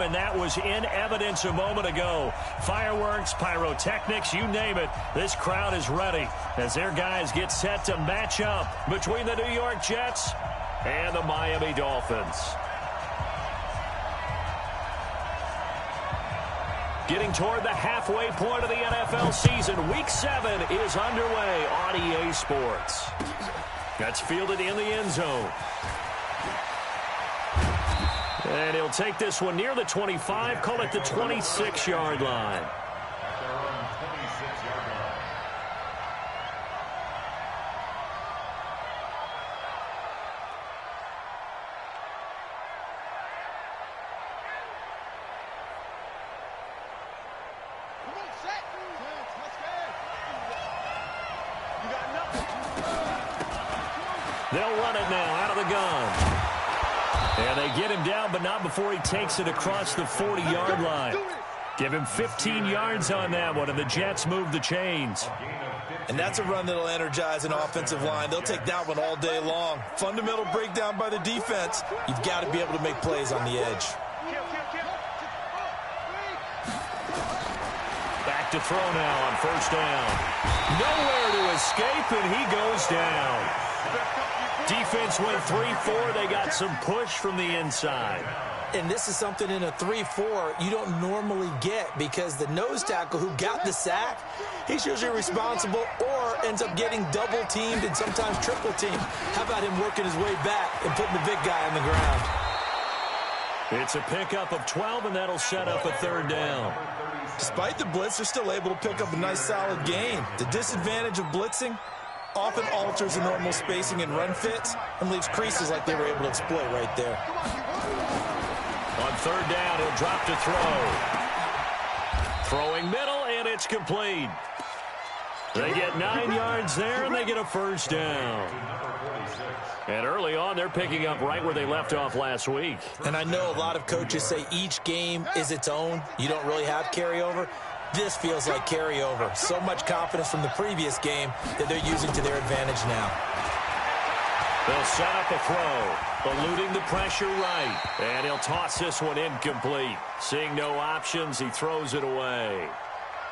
And that was in evidence a moment ago. Fireworks, pyrotechnics, you name it. This crowd is ready as their guys get set to match up between the New York Jets and the Miami Dolphins. Getting toward the halfway point of the NFL season. Week 7 is underway on EA Sports. That's fielded in the end zone. And he'll take this one near the 25, call it the 26-yard line. They'll run it now out of the gun. And they get him down, but not before he takes it across the 40-yard line. Give him 15 yards on that one, and the Jets move the chains. And that's a run that'll energize an offensive line. They'll take that one all day long. Fundamental breakdown by the defense. You've got to be able to make plays on the edge. Back to throw now on first down. Nowhere to escape, and he goes down. Defense went 3-4. They got some push from the inside. And this is something in a 3-4 you don't normally get because the nose tackle who got the sack, he's usually responsible or ends up getting double-teamed and sometimes triple-teamed. How about him working his way back and putting the big guy on the ground? It's a pickup of 12, and that'll set up a third down. Despite the blitz, they're still able to pick up a nice, solid gain. The disadvantage of blitzing often alters the normal spacing and run fits and leaves creases like they were able to exploit right there. On third down, he'll drop to throw. Throwing middle, and it's complete. They get 9 yards there, and they get a first down. And early on, they're picking up right where they left off last week. And I know a lot of coaches say each game is its own. You don't really have carryover. This feels like carryover. So much confidence from the previous game that they're using to their advantage now. They'll set up a throw, eluding the pressure right. And he'll toss this one incomplete. Seeing no options, he throws it away.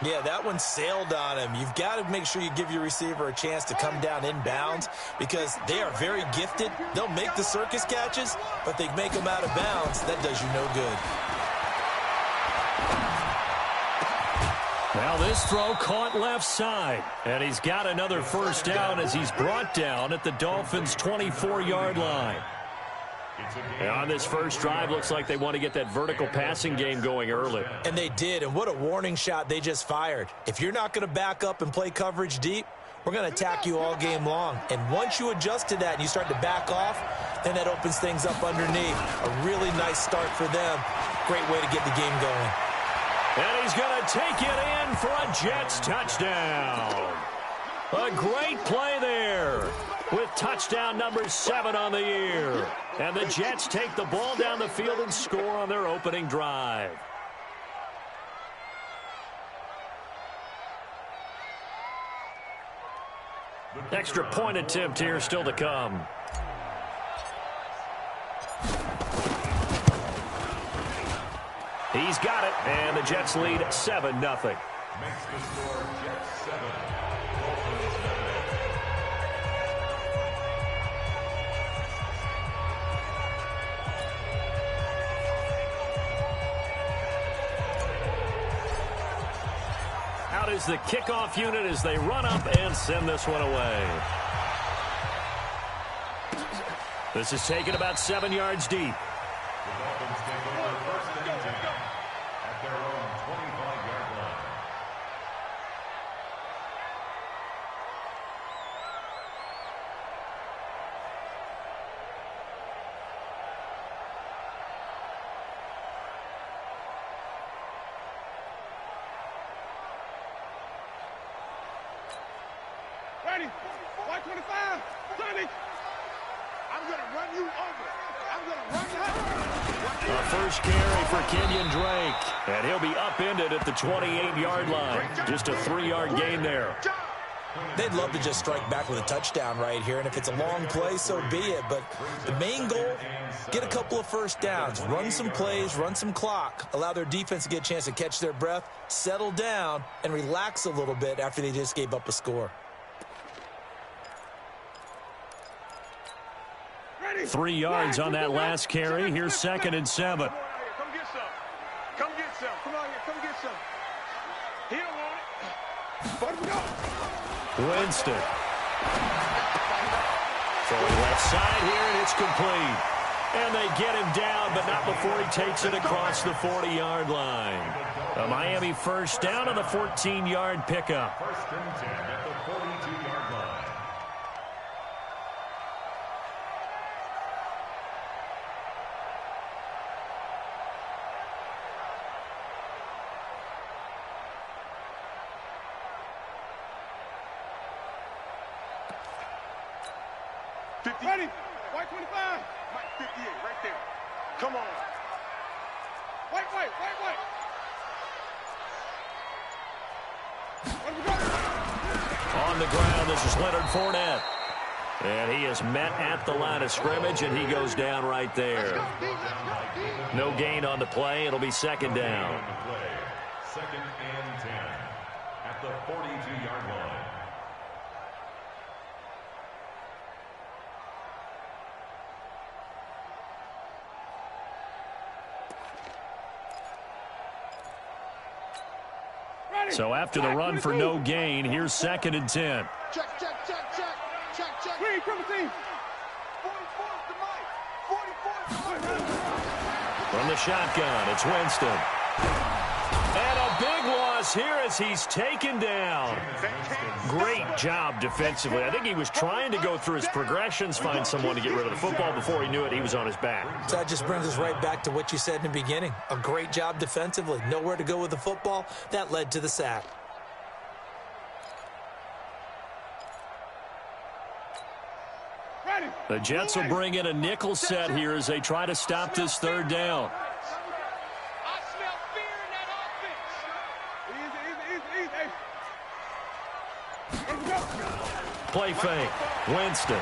Yeah, that one sailed on him. You've got to make sure you give your receiver a chance to come down inbounds because they are very gifted. They'll make the circus catches, but they make them out of bounds. That does you no good. Now this throw caught left side, and he's got another first down as he's brought down at the Dolphins' 24-yard line. And on this first drive, looks like they want to get that vertical passing game going early. And they did, and what a warning shot they just fired. If you're not going to back up and play coverage deep, we're going to attack you all game long. And once you adjust to that and you start to back off, then that opens things up underneath. A really nice start for them. Great way to get the game going. And he's going to take it in for a Jets touchdown. A great play there with touchdown number 7 on the year. And the Jets take the ball down the field and score on their opening drive. Extra point attempt here still to come. He's got it, and the Jets lead 7-0. Makes the score Jets 7. Dolphins 7. Out is the kickoff unit as they run up and send this one away. This is taken about 7 yards deep. The Dolphins take over first and 10 at their own 25-yard line. Ready? 125. Sonny. I'm going to run you over. I'm going to run you over. A first carry for Kenyon Drake. And he'll be upended at the 28-yard line. Just a 3-yard gain there. They'd love to just strike back with a touchdown right here, and if it's a long play, so be it. But the main goal, get a couple of first downs, run some plays, run some clock, allow their defense to get a chance to catch their breath, settle down, and relax a little bit after they just gave up a score. 3 yards on that last carry. Here's 2nd and 7. Come get some. Come get some. Come on here. Come get some. He don't want it. Let him go. Winston. Throwing left side here, and it's complete. And they get him down, but not before he takes it across the 40-yard line. A Miami first down on the 14-yard pickup. 1st and 10 at the 42-yard line. Ready? White 25. Mike 58, right there. Come on. White. Let him go. On the ground, this is Leonard Fournette. And he is met at the line of scrimmage, and he goes down right there. No gain on the play. It'll be 2nd down. 2nd and 10 at the 42-yard line. So after the run for no gain, here's 2nd and 10. Check. Green, come team. 44's the mic. 44's the mic. From the shotgun, it's Winston. And a big loss here as he's taken down. Great job defensively. I think he was trying to go through his progressions, find someone to get rid of the football. Before he knew it, he was on his back. So that just brings us right back to what you said in the beginning. A great job defensively. Nowhere to go with the football. That led to the sack. The Jets will bring in a nickel set here as they try to stop this 3rd down. I smell fear in that offense. Easy. Play fake. Winston.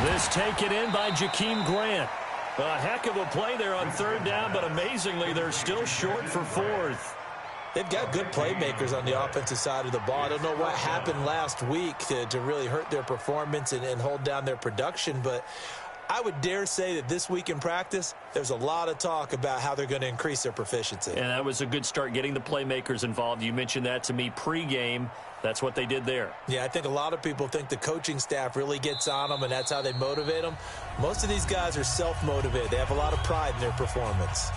This taken in by Jakeem Grant. A heck of a play there on 3rd down, but amazingly, they're still short for 4th. They've got good playmakers on the offensive side of the ball. I don't know what happened last week to really hurt their performance and hold down their production, but I would dare say that this week in practice, there's a lot of talk about how they're going to increase their proficiency. And that was a good start, getting the playmakers involved. You mentioned that to me pregame. That's what they did there. Yeah, I think a lot of people think the coaching staff really gets on them, and that's how they motivate them. Most of these guys are self-motivated. They have a lot of pride in their performance.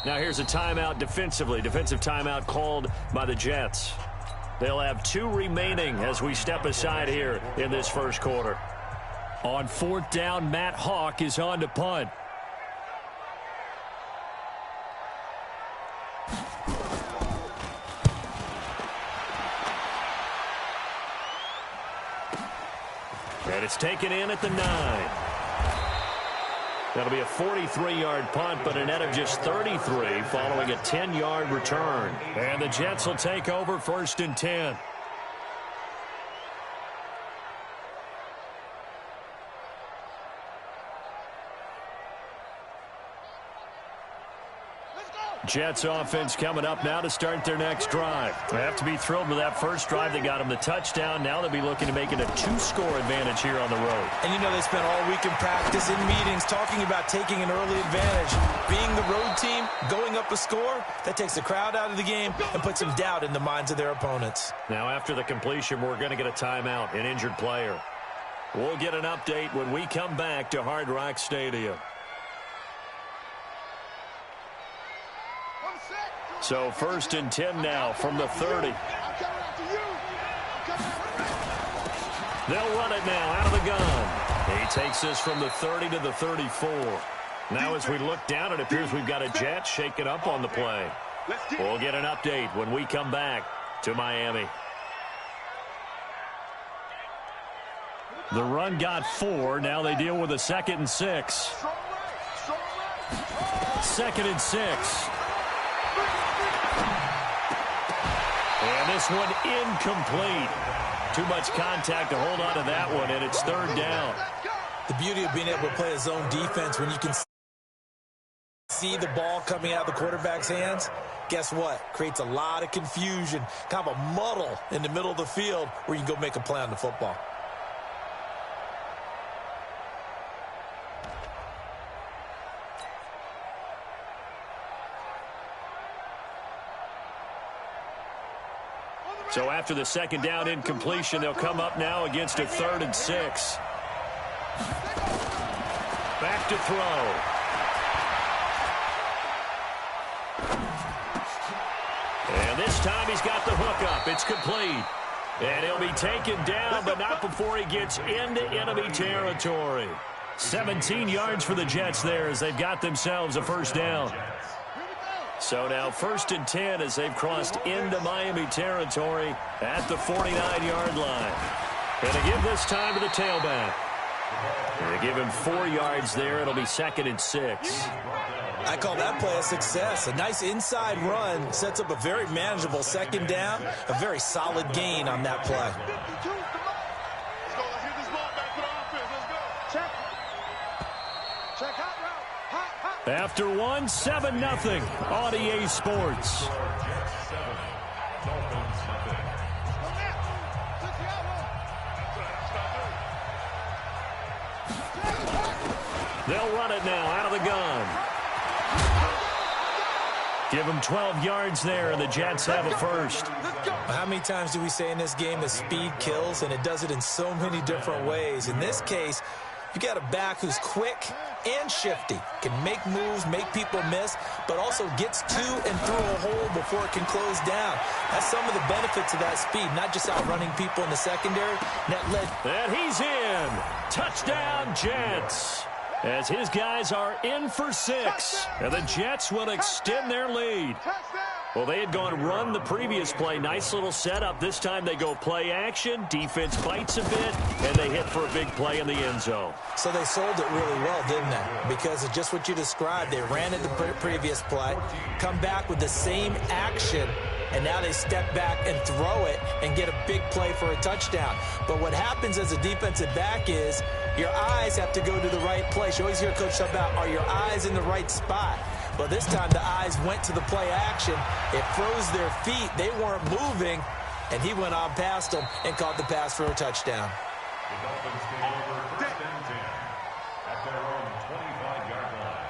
Now here's a timeout defensively. Defensive timeout called by the Jets. They'll have 2 remaining as we step aside here in this first quarter. On 4th down, Matt Hawk is on to punt. And it's taken in at the 9. That'll be a 43-yard punt, but a net of just 33 following a 10-yard return. And the Jets will take over 1st and 10. Let's go. Jets offense coming up now to start their next drive. They have to be thrilled with that first drive. They got them the touchdown. Now they'll be looking to make it a 2-score advantage here on the road. And you know they spent all week in practice, in meetings, talking about taking an early advantage. Being the road team, going up a score, that takes the crowd out of the game and puts some doubt in the minds of their opponents. Now after the completion, we're going to get a timeout, an injured player. We'll get an update when we come back to Hard Rock Stadium. So 1st and 10 now from the 30. They'll run it now out of the gun. He takes this from the 30 to the 34. Now as we look down, it appears we've got a Jet shaking up on the play. We'll get an update when we come back to Miami. The run got 4. Now they deal with a 2nd and 6. 2nd and 6. And this one incomplete. Too much contact to hold on to that one, and it's 3rd down. The beauty of being able to play a zone defense when you can see the ball coming out of the quarterback's hands, guess what? Creates a lot of confusion, kind of a muddle in the middle of the field where you can go make a play on the football. So after the 2nd down incompletion, they'll come up now against a 3rd and 6. Back to throw. And this time he's got the hook up. It's complete. And he'll be taken down, but not before he gets into enemy territory. 17 yards for the Jets there as they've got themselves a 1st down. So now 1st and 10 as they've crossed into Miami territory at the 49-yard line. And they give this time to the tailback. They give him 4 yards there. It'll be 2nd and 6. I call that play a success. A nice inside run sets up a very manageable 2nd down. A very solid gain on that play. After 1, 7-0 on EA Sports. They'll run it now out of the gun. Give them 12 yards there, and the Jets have a 1st. How many times do we say in this game that speed kills, and it does it in so many different ways? In this case, you got a back who's quick and shifty, can make moves, make people miss, but also gets to and through a hole before it can close down. That's some of the benefits of that speed, not just outrunning people in the secondary. And he's in. Touchdown, Jets. As his guys are in for 6. And the Jets will extend their lead. Well, they had gone run the previous play. Nice little setup. This time they go play action. Defense bites a bit, and they hit for a big play in the end zone. So they sold it really well, didn't they? Because of just what you described. They ran it the previous play, come back with the same action, and now they step back and throw it and get a big play for a touchdown. But what happens as a defensive back is your eyes have to go to the right place. You always hear Coach talk about, are your eyes in the right spot? But this time the eyes went to the play action. It froze their feet. They weren't moving, and he went on past them and caught the pass for a touchdown. The Dolphins take over 1st and 10 at their own 25-yard line.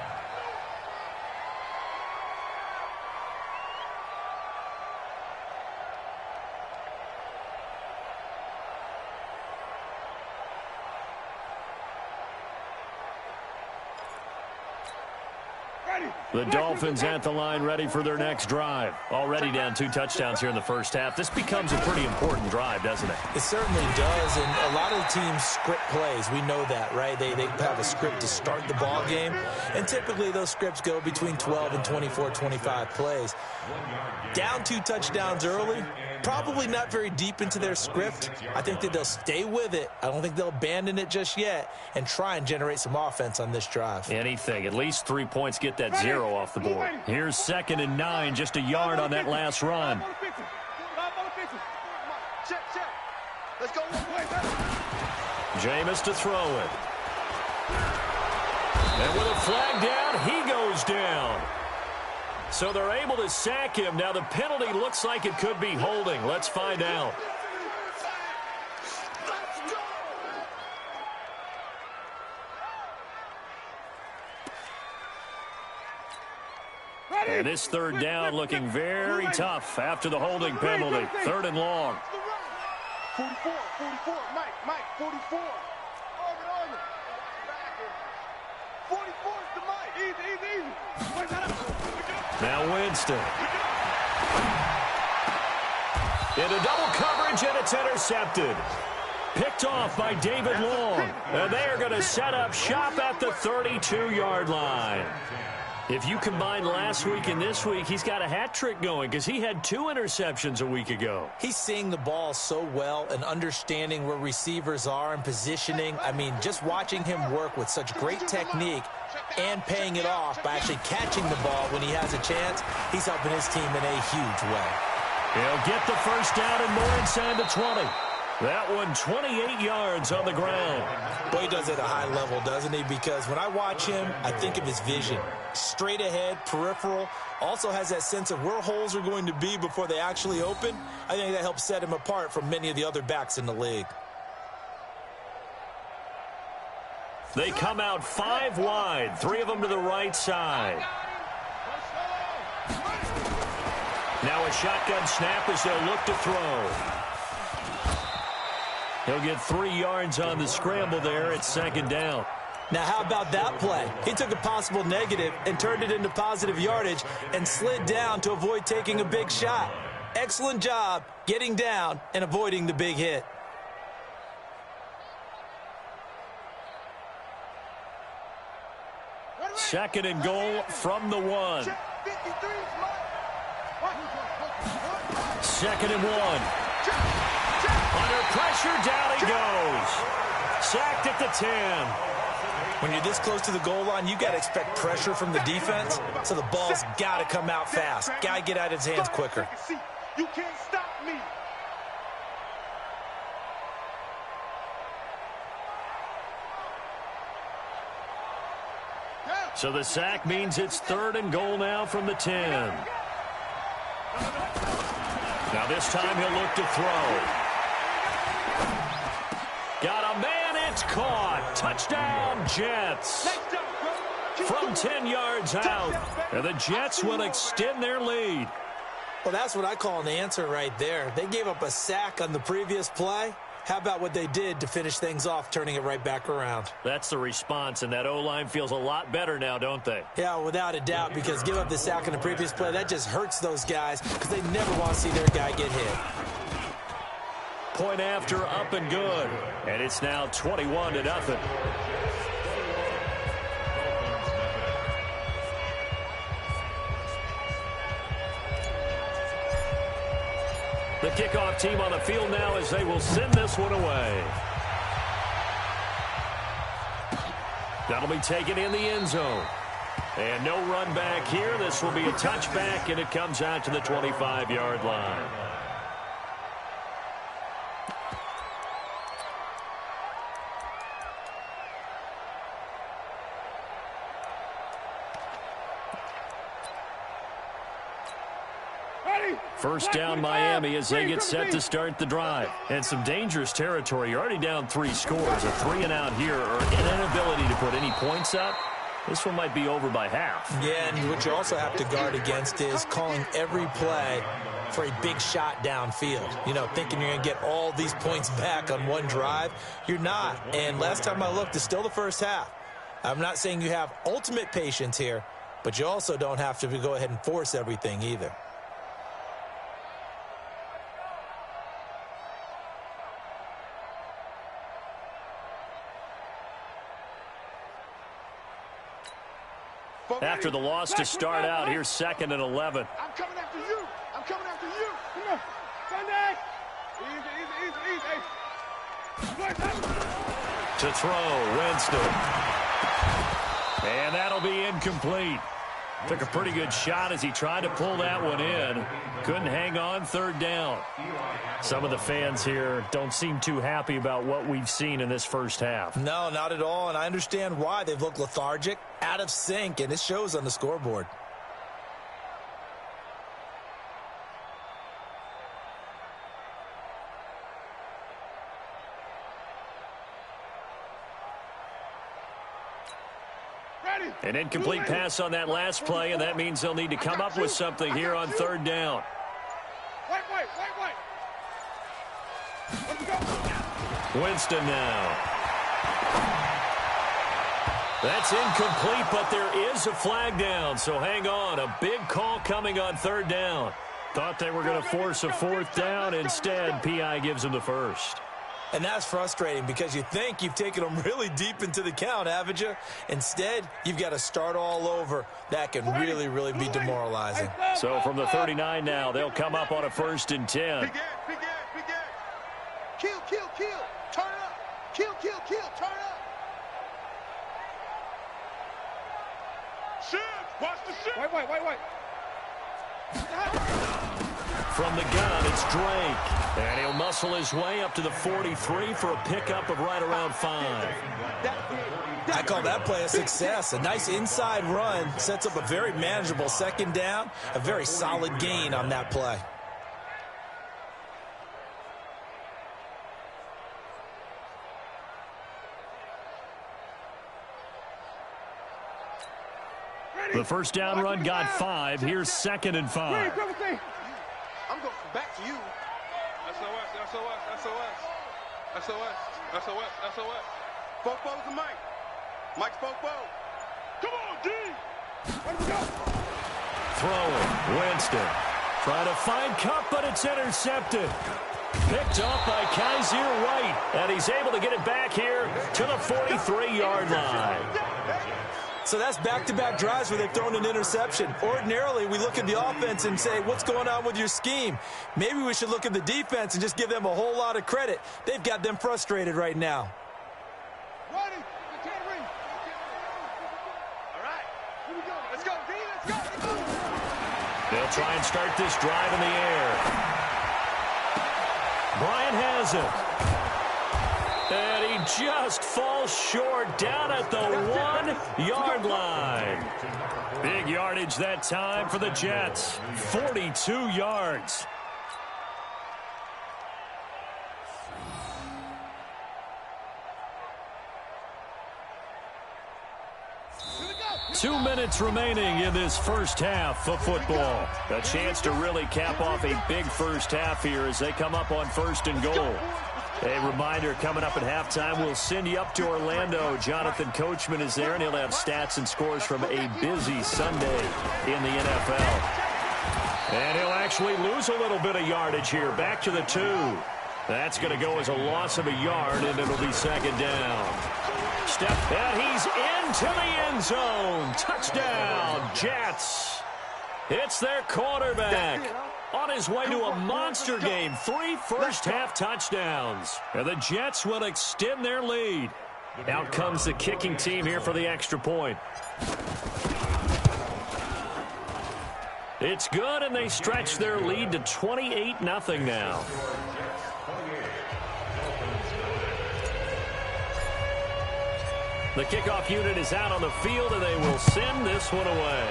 The Dolphins at the line ready for their next drive. Already down 2 touchdowns here in the 1st half. This becomes a pretty important drive, doesn't it? It certainly does, and a lot of the teams script plays. We know that, right? They have a script to start the ball game, and typically those scripts go between 12 and 24, 25 plays. Down 2 touchdowns early, probably not very deep into their script. I think that they'll stay with it. I don't think they'll abandon it just yet and try and generate some offense on this drive. Anything. At least 3 points, get that 0 off the board. Here's 2nd and 9, just a yard on that last run. Jameis to throw it. And with a flag down, he goes down. So they're able to sack him. Now the penalty looks like it could be holding. Let's find out. And this third down looking very tough after the holding penalty. Third and long. 44, Mike, 44. 44 is the Mike. Easy. Now Winston. Into double coverage, and it's intercepted. Picked off by David Long. And they are going to set up shop at the 32-yard line. If you combine last week and this week, he's got a hat trick going because he had 2 interceptions a week ago. He's seeing the ball so well and understanding where receivers are and positioning. I mean, just watching him work with such great technique and paying it off by actually catching the ball when he has a chance, he's helping his team in a huge way. He'll get the first down and more inside the 20. That one 28 yards on the ground. Boy, he does it at a high level, doesn't he? Because when I watch him, I think of his vision. Straight ahead, peripheral, also has that sense of where holes are going to be before they actually open. I think that helps set him apart from many of the other backs in the league. They come out 5 wide, 3 of them to the right side. Now a shotgun snap as they'll look to throw. He'll get 3 yards on the scramble there at second down. Now, how about that play? He took a possible negative and turned it into positive yardage and slid down to avoid taking a big shot. Excellent job getting down and avoiding the big hit. Second and goal from the 1. Second and 1. Under pressure, down he goes. Sacked at the 10. When you're this close to the goal line, you got to expect pressure from the defense, so the ball's got to come out fast. Got to get out of his hands quicker. You can't stop me. So the sack means it's third and goal now from the 10. Now this time he'll look to throw. Got a man, it's caught. Touchdown, Jets. From 10 yards out. And the Jets will extend their lead. Well, that's what I call an answer right there. They gave up a sack on the previous play. How about what they did to finish things off, turning it right back around? That's the response, and that O-line feels a lot better now, don't they? Yeah, without a doubt, because give up the sack on the previous play, that just hurts those guys because they never want to see their guy get hit. Point after, up and good. And it's now 21-0. The kickoff team on the field now as they will send this one away. That'll be taken in the end zone. And no run back here. This will be a touchback, and it comes out to the 25-yard line. First down Miami as they get set to start the drive. And some dangerous territory. You're already down 3 scores. A 3-and-out here or an inability to put any points up. This one might be over by half. Yeah, and what you also have to guard against is calling every play for a big shot downfield. You know, thinking you're going to get all these points back on one drive. You're not. And last time I looked, it's still the first half. I'm not saying you have ultimate patience here, but you also don't have to go ahead and force everything either. After the loss to start out, here's 2nd and 11. I'm coming after you. I'm coming after you. Come on. Sunday. Easy. To throw, Winston. And that'll be incomplete. Took a pretty good shot as he tried to pull that one in. Couldn't hang on, 3rd down. Some of the fans here don't seem too happy about what we've seen in this first half. No, not at all, and I understand why. They've looked lethargic, out of sync, and it shows on the scoreboard. An incomplete pass on that last play, and that means they'll need to come up with something here on third down. Wait. Let's go. Winston now. That's incomplete, but there is a flag down, so hang on. A big call coming on third down. Thought they were going to force a fourth down. Instead, P.I. gives them the first. And that's frustrating because you think you've taken them really deep into the count, haven't you? Instead, you've got to start all over. That can really, really be demoralizing. So from the 39 now, they'll come up on a 1st and 10. Big Ed. Kill. Turn up. Kill. Turn up. Shit. Watch the shit. Wait. From the gun, it's Drake. And he'll muscle his way up to the 43 for a pickup of right around 5. I call that play a success. A nice inside run sets up a very manageable second down. A very solid gain on that play. The first down run got 5. Here's 2nd and 5. I'm going back to you. SOS. Fofo's the Mike. Mike's Fofo. Come on, D. Let's go. Throwing. Winston. Trying to find Cup, but it's intercepted. Picked up by Kaiser White. And he's able to get it back here to the 43-yard line. So that's back-to-back drives where they've thrown an interception. Ordinarily, we look at the offense and say, what's going on with your scheme? Maybe we should look at the defense and just give them a whole lot of credit. They've got them frustrated right now. Ready? All right. Here we go. Let's go, D. Let's go. They'll try and start this drive in the air. Bryant has it. And he just falls short down at the 1-yard line. Big yardage that time for the Jets. 42 yards. Two minutes remaining in this first half of football. A chance to really cap off a big first half here as they come up on 1st and goal. A reminder, coming up at halftime, we'll send you up to Orlando. Jonathan Coachman is there, and he'll have stats and scores from a busy Sunday in the NFL. And he'll actually lose a little bit of yardage here. Back to the 2. That's going to go as a loss of a yard, and it'll be 2nd down. Step, and he's into the end zone. Touchdown, Jets. It's their quarterback. On his way to a monster game, 3 first-half touchdowns. And the Jets will extend their lead. Out comes the kicking team here for the extra point. It's good, and they stretch their lead to 28-0 now. The kickoff unit is out on the field, and they will send this one away.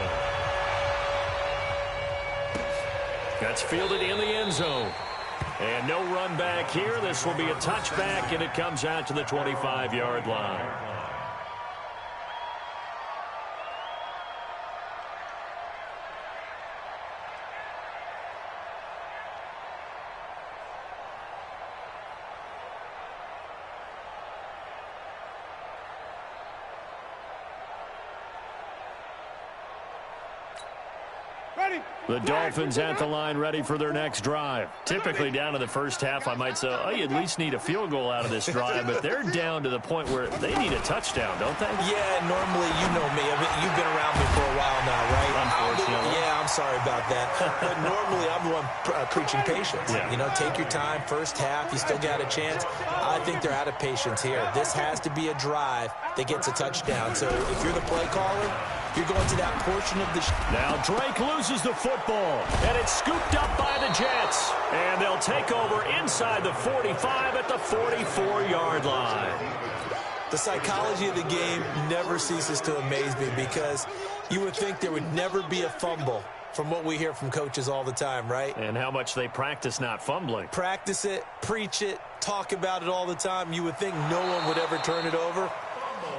That's fielded in the end zone. And no run back here. This will be a touchback, and it comes out to the 25-yard line. The Dolphins at the line ready for their next drive. Typically down to the first half, I might say, oh, you at least need a field goal out of this drive, but they're down to the point where they need a touchdown, don't they? Yeah, normally, you know me. I mean, you've been around me for a while now, right? Unfortunately. Yeah, I'm sorry about that. But normally, I'm the one preaching patience. Yeah. You know, take your time, first half, you still got a chance. I think they're out of patience here. This has to be a drive that gets a touchdown. So if you're the play caller, you're going to that portion of the... Now Drake loses the football, and it's scooped up by the Jets. And they'll take over inside the 45 at the 44-yard line. The psychology of the game never ceases to amaze me because you would think there would never be a fumble from what we hear from coaches all the time, right? And how much they practice not fumbling. Practice it, preach it, talk about it all the time. You would think no one would ever turn it over.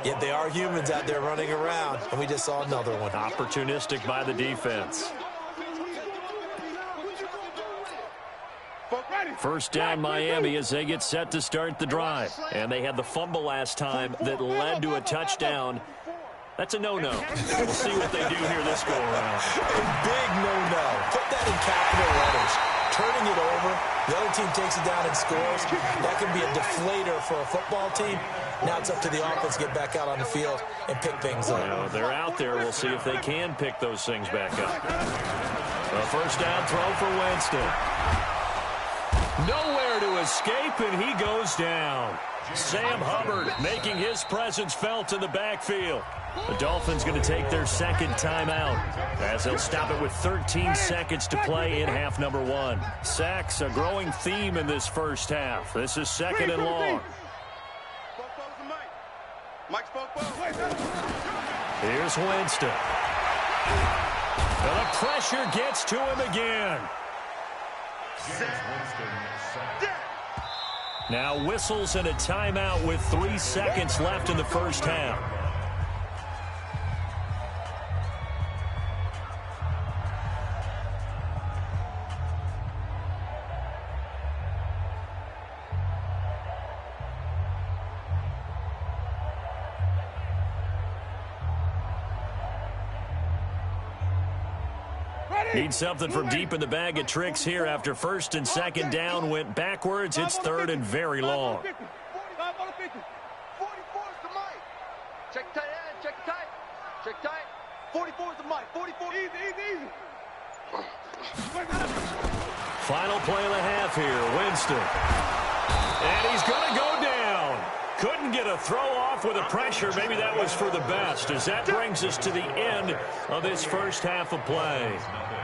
Yet they are humans out there running around, and we just saw another one. Opportunistic by the defense. First down Miami as they get set to start the drive. And they had the fumble last time that led to a touchdown. That's a no-no. We'll see what they do here this go-around. A big no-no. Put that in capital letters. Turning it over, the other team takes it down and scores. That can be a deflator for a football team. Now it's up to the offense to get back out on the field and pick things up. Well, they're out there. We'll see if they can pick those things back up. A first down throw for Winston. Nowhere to escape, and he goes down. Sam Hubbard making his presence felt in the backfield. The Dolphins going to take their second timeout as they'll stop it with 13 seconds to play in half number 1. Sacks, a growing theme in this first half. This is second and long. Here's Winston. And the pressure gets to him again. Now whistles and a timeout with 3 seconds left in the first half. Need something from deep in the bag of tricks here after first and second down went backwards. It's third and very long. 44 is the mic. Check tight end, check tight. Check tight. 44 is the mic. 44. Easy, easy, easy. Final play of the half here, Winston. And he's going to go down. Couldn't get a throw off with the pressure. Maybe that was for the best, as that brings us to the end of this first half of play.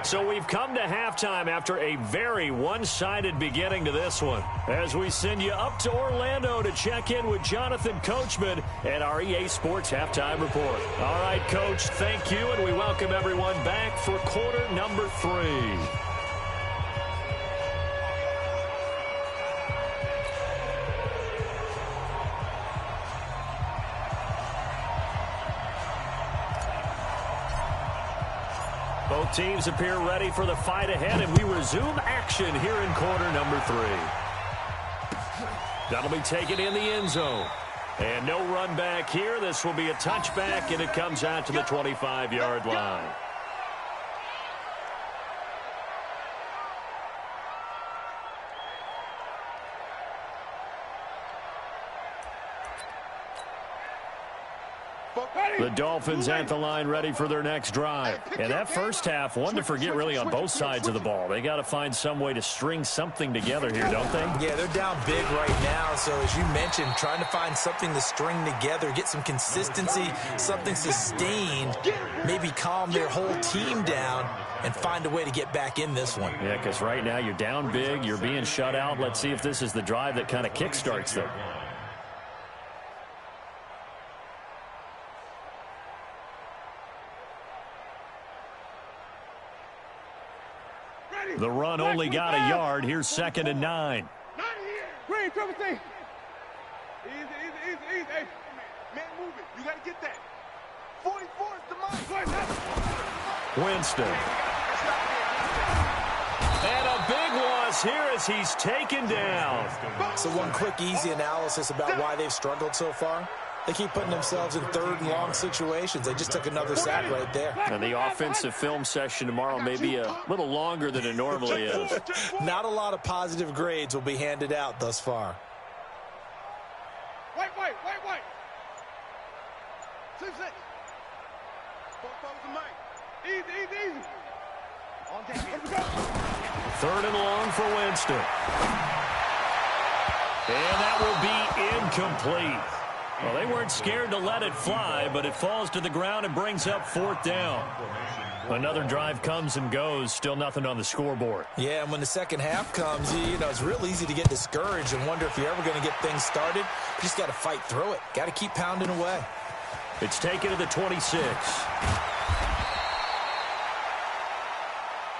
So we've come to halftime after a very one-sided beginning to this one, as we send you up to Orlando to check in with Jonathan Coachman at our EA Sports Halftime Report. All right, Coach, thank you, and we welcome everyone back for quarter number 3. Both teams appear ready for the fight ahead, and we resume action here in quarter number 3. That'll be taken in the end zone. And no run back here. This will be a touchback, and it comes out to the 25-yard line. The Dolphins at the line ready for their next drive. And that first half, one to forget really on both sides of the ball. They got to find some way to string something together here, don't they? Yeah, they're down big right now. So as you mentioned, trying to find something to string together, get some consistency, something sustained, maybe calm their whole team down and find a way to get back in this one. Yeah, because right now you're down big, you're being shut out. Let's see if this is the drive that kind of kickstarts them. The run only got a yard. Here's second and 9. Green, triple T. Easy, easy, easy, easy. Hey, man, move it. You got to get that. 44 is the mark. Winston. And a big loss here as he's taken down. So one quick, easy analysis about why they've struggled so far. They keep putting themselves in third and long situations. They just took another sack right there. And the offensive film session tomorrow may be a little longer than it normally is. Not a lot of positive grades will be handed out thus far. Wait. 6. 4 the mic. Easy. On deck. Let's go. Third and long for Winston. And that will be incomplete. Well, they weren't scared to let it fly, but it falls to the ground and brings up fourth down. Another drive comes and goes, still nothing on the scoreboard. Yeah, and when the second half comes, you know, it's real easy to get discouraged and wonder if you're ever going to get things started. You just got to fight through it. Got to keep pounding away. It's taken to the 26.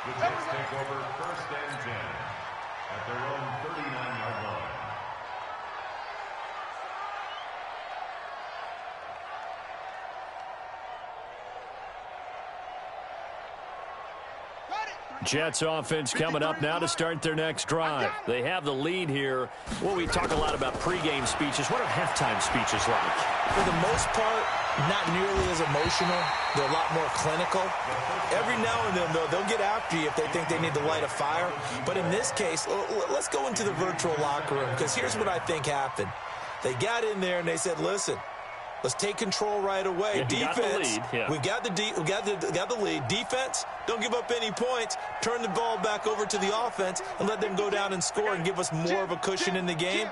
The Jets take over first and 10 at their own 39-yard line. Jets offense coming up now to start their next drive. They have the lead here. Well, we talk a lot about pregame speeches. What are halftime speeches like? For the most part, not nearly as emotional. They're a lot more clinical. Every now and then, though, they'll get after you if they think they need to light a fire. But in this case, let's go into the virtual locker room, because here's what I think happened. They got in there and they said, listen, let's take control right away. Defense, we got the lead. Defense, don't give up any points. Turn the ball back over to the offense and let them go down and score and give us more of a cushion in the game.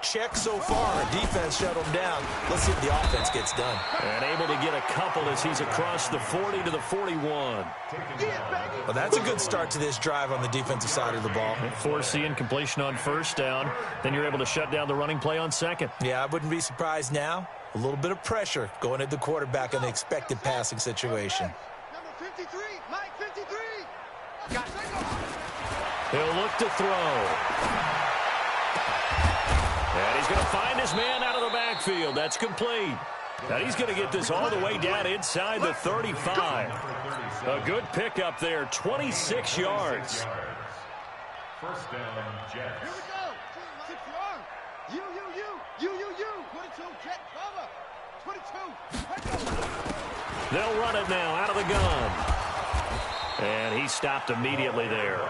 Check so far. Defense shut them down. Let's see if the offense gets done. And able to get a couple as he's across the 40 to the 41. Well, that's a good start to this drive on the defensive side of the ball. Force incompletion on first down. Then you're able to shut down the running play on second. Yeah, I wouldn't be surprised now. A little bit of pressure going at the quarterback in the expected passing situation. Number 53, Mike 53. He'll look to throw. And he's going to find his man out of the backfield. That's complete. And he's going to get this all the way down inside the 35. A good pickup there, 26 yards. First down, Jets. Here we go. 6 yards. You. 22, jet cover. 22. They'll run it now out of the gun. And he stopped immediately there.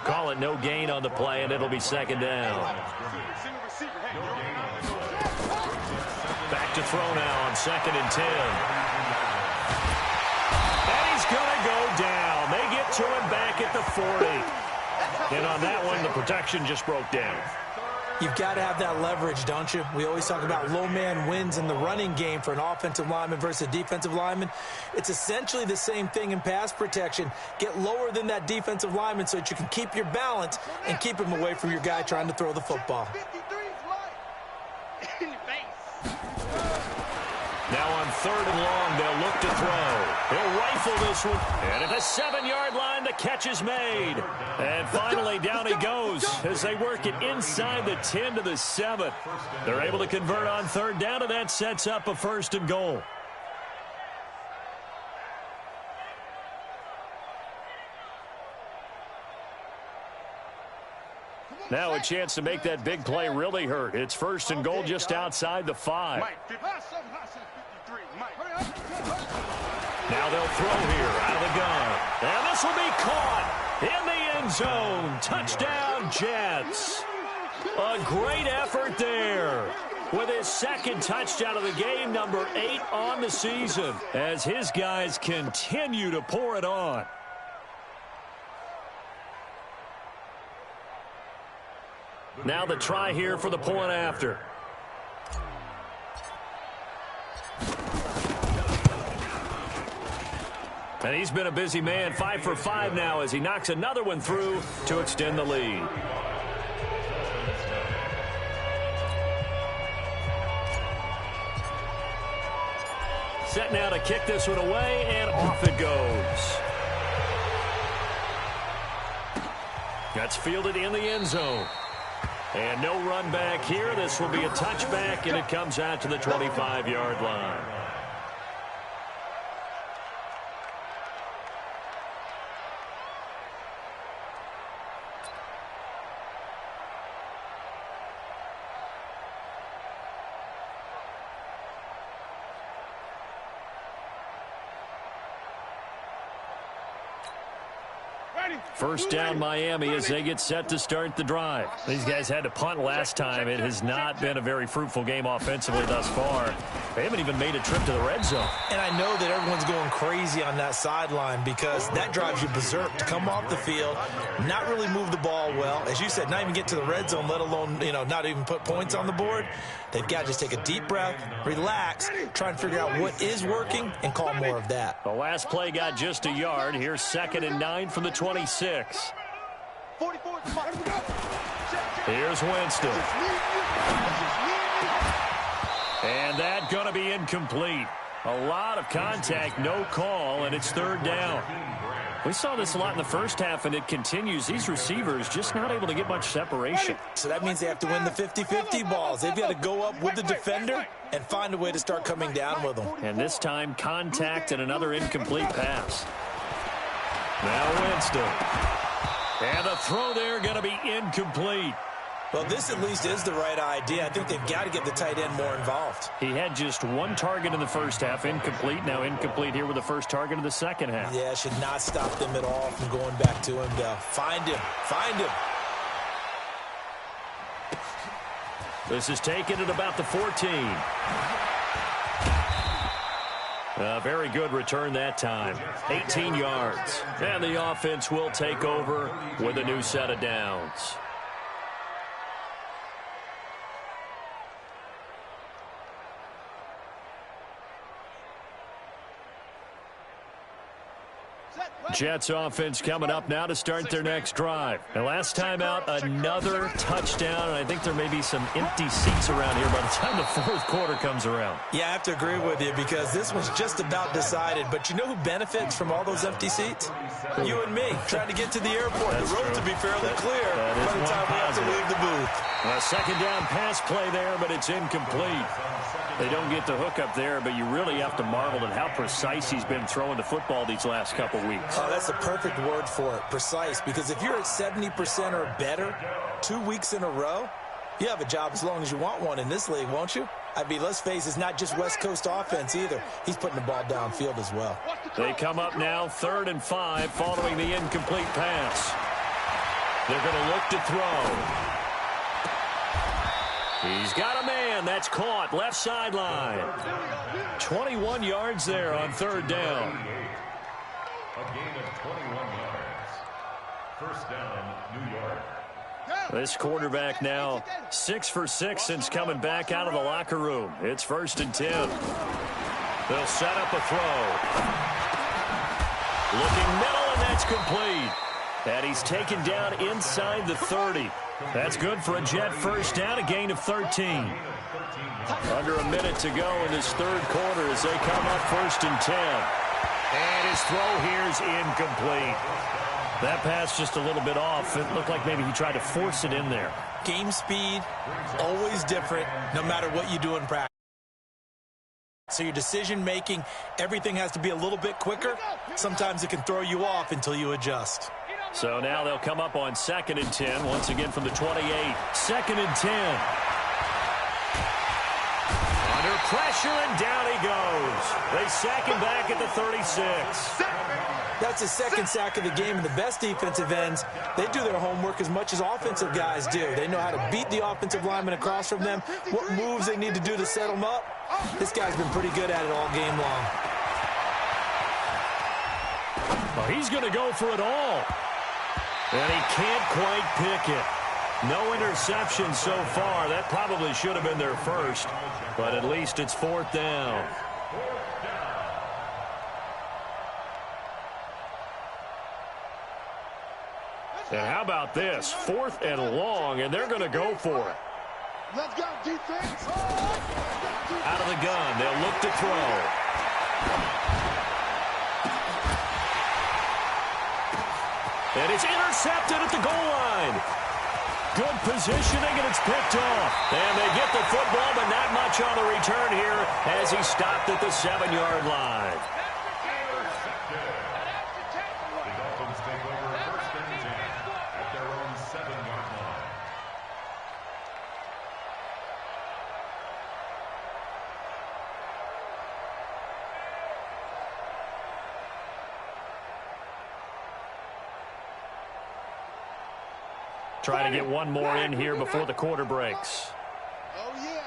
Call it no gain on the play, and it'll be second down. Back to throw now on 2nd and 10. And he's going to go down. They get to him back at the 40. And on that one, the protection just broke down. You've got to have that leverage, don't you? We always talk about low man wins in the running game for an offensive lineman versus a defensive lineman. It's essentially the same thing in pass protection. Get lower than that defensive lineman so that you can keep your balance and keep him away from your guy trying to throw the football. Now on 3rd and long, they'll look to throw. He'll rifle this one. And at the 7-yard line, the catch is made. And finally, down he goes as they work it inside the 10 to the 7. They're able to convert on 3rd down, and that sets up a 1st and goal. Now a chance to make that big play really hurt. It's 1st and goal just outside the 5. Now they'll throw here out of the gun. And this will be caught in the end zone. Touchdown, Jets. A great effort there with his 2nd touchdown of the game, number 8 on the season, as his guys continue to pour it on. Now the try here for the point after. And he's been a busy man, 5 for 5 now as he knocks another one through to extend the lead. Set now to kick this one away, and off it goes. That's fielded in the end zone. And no run back here. This will be a touchback, and it comes out to the 25-yard line. First down, Miami, as they get set to start the drive. These guys had to punt last time. It has not been a very fruitful game offensively thus far. They haven't even made a trip to the red zone. And I know that everyone's going crazy on that sideline because that drives you berserk to come off the field, not really move the ball well. As you said, not even get to the red zone, let alone, not even put points on the board. They've got to just take a deep breath, relax, try and figure out what is working, and call more of that. The last play got just a yard. Here's 2nd and 9 from the 26. Here's Winston. And that going to be incomplete. A lot of contact, no call, and it's 3rd down. We saw this a lot in the first half, and it continues. These receivers just not able to get much separation. So that means they have to win the 50-50 balls. They've got to go up with the defender and find a way to start coming down with them. And this time, contact and another incomplete pass. Now Winston. And the throw there going to be incomplete. Well, this at least is the right idea. I think they've got to get the tight end more involved. He had just one target in the first half, incomplete. Now incomplete here with the first target of the second half. Yeah, should not stop them at all from going back to him, though. Find him. Find him. This is taken at about the 14. A very good return that time. 18 yards. And the offense will take over with a new set of downs. Jets offense coming up now to start their next drive. And last time out, another touchdown. And I think there may be some empty seats around here by the time the fourth quarter comes around. Yeah, I have to agree with you because this one's just about decided. But you know who benefits from all those empty seats? You and me, trying to get to the airport. That's the road true. to be fairly clear by the time we have to leave the booth. A second down pass play there, but it's incomplete. They don't get the hook up there, but you really have to marvel at how precise he's been throwing the football these last couple weeks. Oh, that's the perfect word for it, precise. Because if you're at 70% or better 2 weeks in a row, you have a job as long as you want one in this league, won't you? I mean, let's face it, it's not just West Coast offense either. He's putting the ball downfield as well. They come up now 3rd and 5 following the incomplete pass. They're going to look to throw. He's got a man. That's caught. Left sideline. 21 yards there on 3rd down. A gain of 21 yards. First down, New York. This quarterback now 6 for 6 since coming back out of the locker room. It's 1st and 10. They'll set up a throw. Looking middle, and that's complete. And he's taken down inside the 30. That's good for a Jet first down, a gain of 13. Under a minute to go in this 3rd quarter as they come up 1st and 10. And his throw here's incomplete. That pass just a little bit off. It looked like maybe he tried to force it in there. Game speed, always different, no matter what you do in practice. So your decision-making, everything has to be a little bit quicker. Sometimes it can throw you off until you adjust. So now they'll come up on 2nd and 10, once again from the 28. 2nd and 10. Under pressure, and down he goes. They sack him back at the 36. That's the 2nd sack of the game, and the best defensive ends, they do their homework as much as offensive guys do. They know how to beat the offensive lineman across from them, what moves they need to do to set them up. This guy's been pretty good at it all game long. Well, he's going to go for it all. And he can't quite pick it. No interception so far. That probably should have been their first, but at least it's 4th down. And how about this? 4th and long, and they're going to go for it. Let's go, defense. Out of the gun, they'll look to throw. And it's intercepted at the goal line. Good positioning, and it's picked off. And they get the football, but not much on the return here as he stopped at the 7-yard line. The Dolphins take over 1st and 10 at their own 7-yard line. Try to get one more in here before the quarter breaks. Oh, yeah.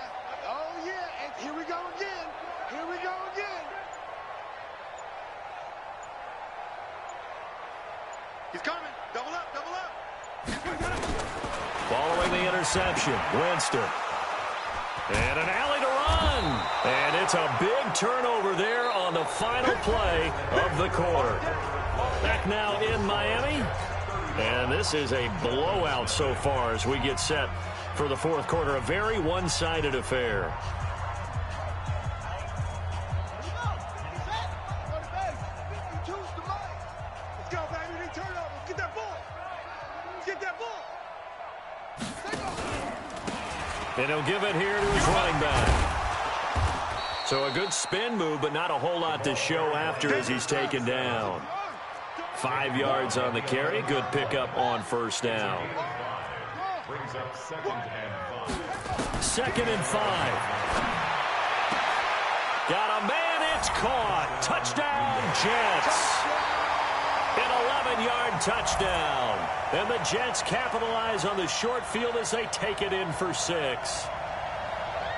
Oh, yeah. And here we go again. Here we go again. He's coming. Double up, double up. Following the interception, Winston. And an alley to run. And it's a big turnover there on the final play of the quarter. Back now in Miami. And this is a blowout so far as we get set for the 4th quarter. A very one-sided affair. Let's go, baby. Turnovers. Get that ball. Get that ball. And he'll give it here to his running back. So a good spin move, but not a whole lot to show after as he's taken down. 5 yards on the carry. Good pickup on first down. Brings up 2nd and 5. 2nd and 5. Got a man, it's caught. Touchdown, Jets. An 11-yard touchdown. And the Jets capitalize on the short field as they take it in for 6.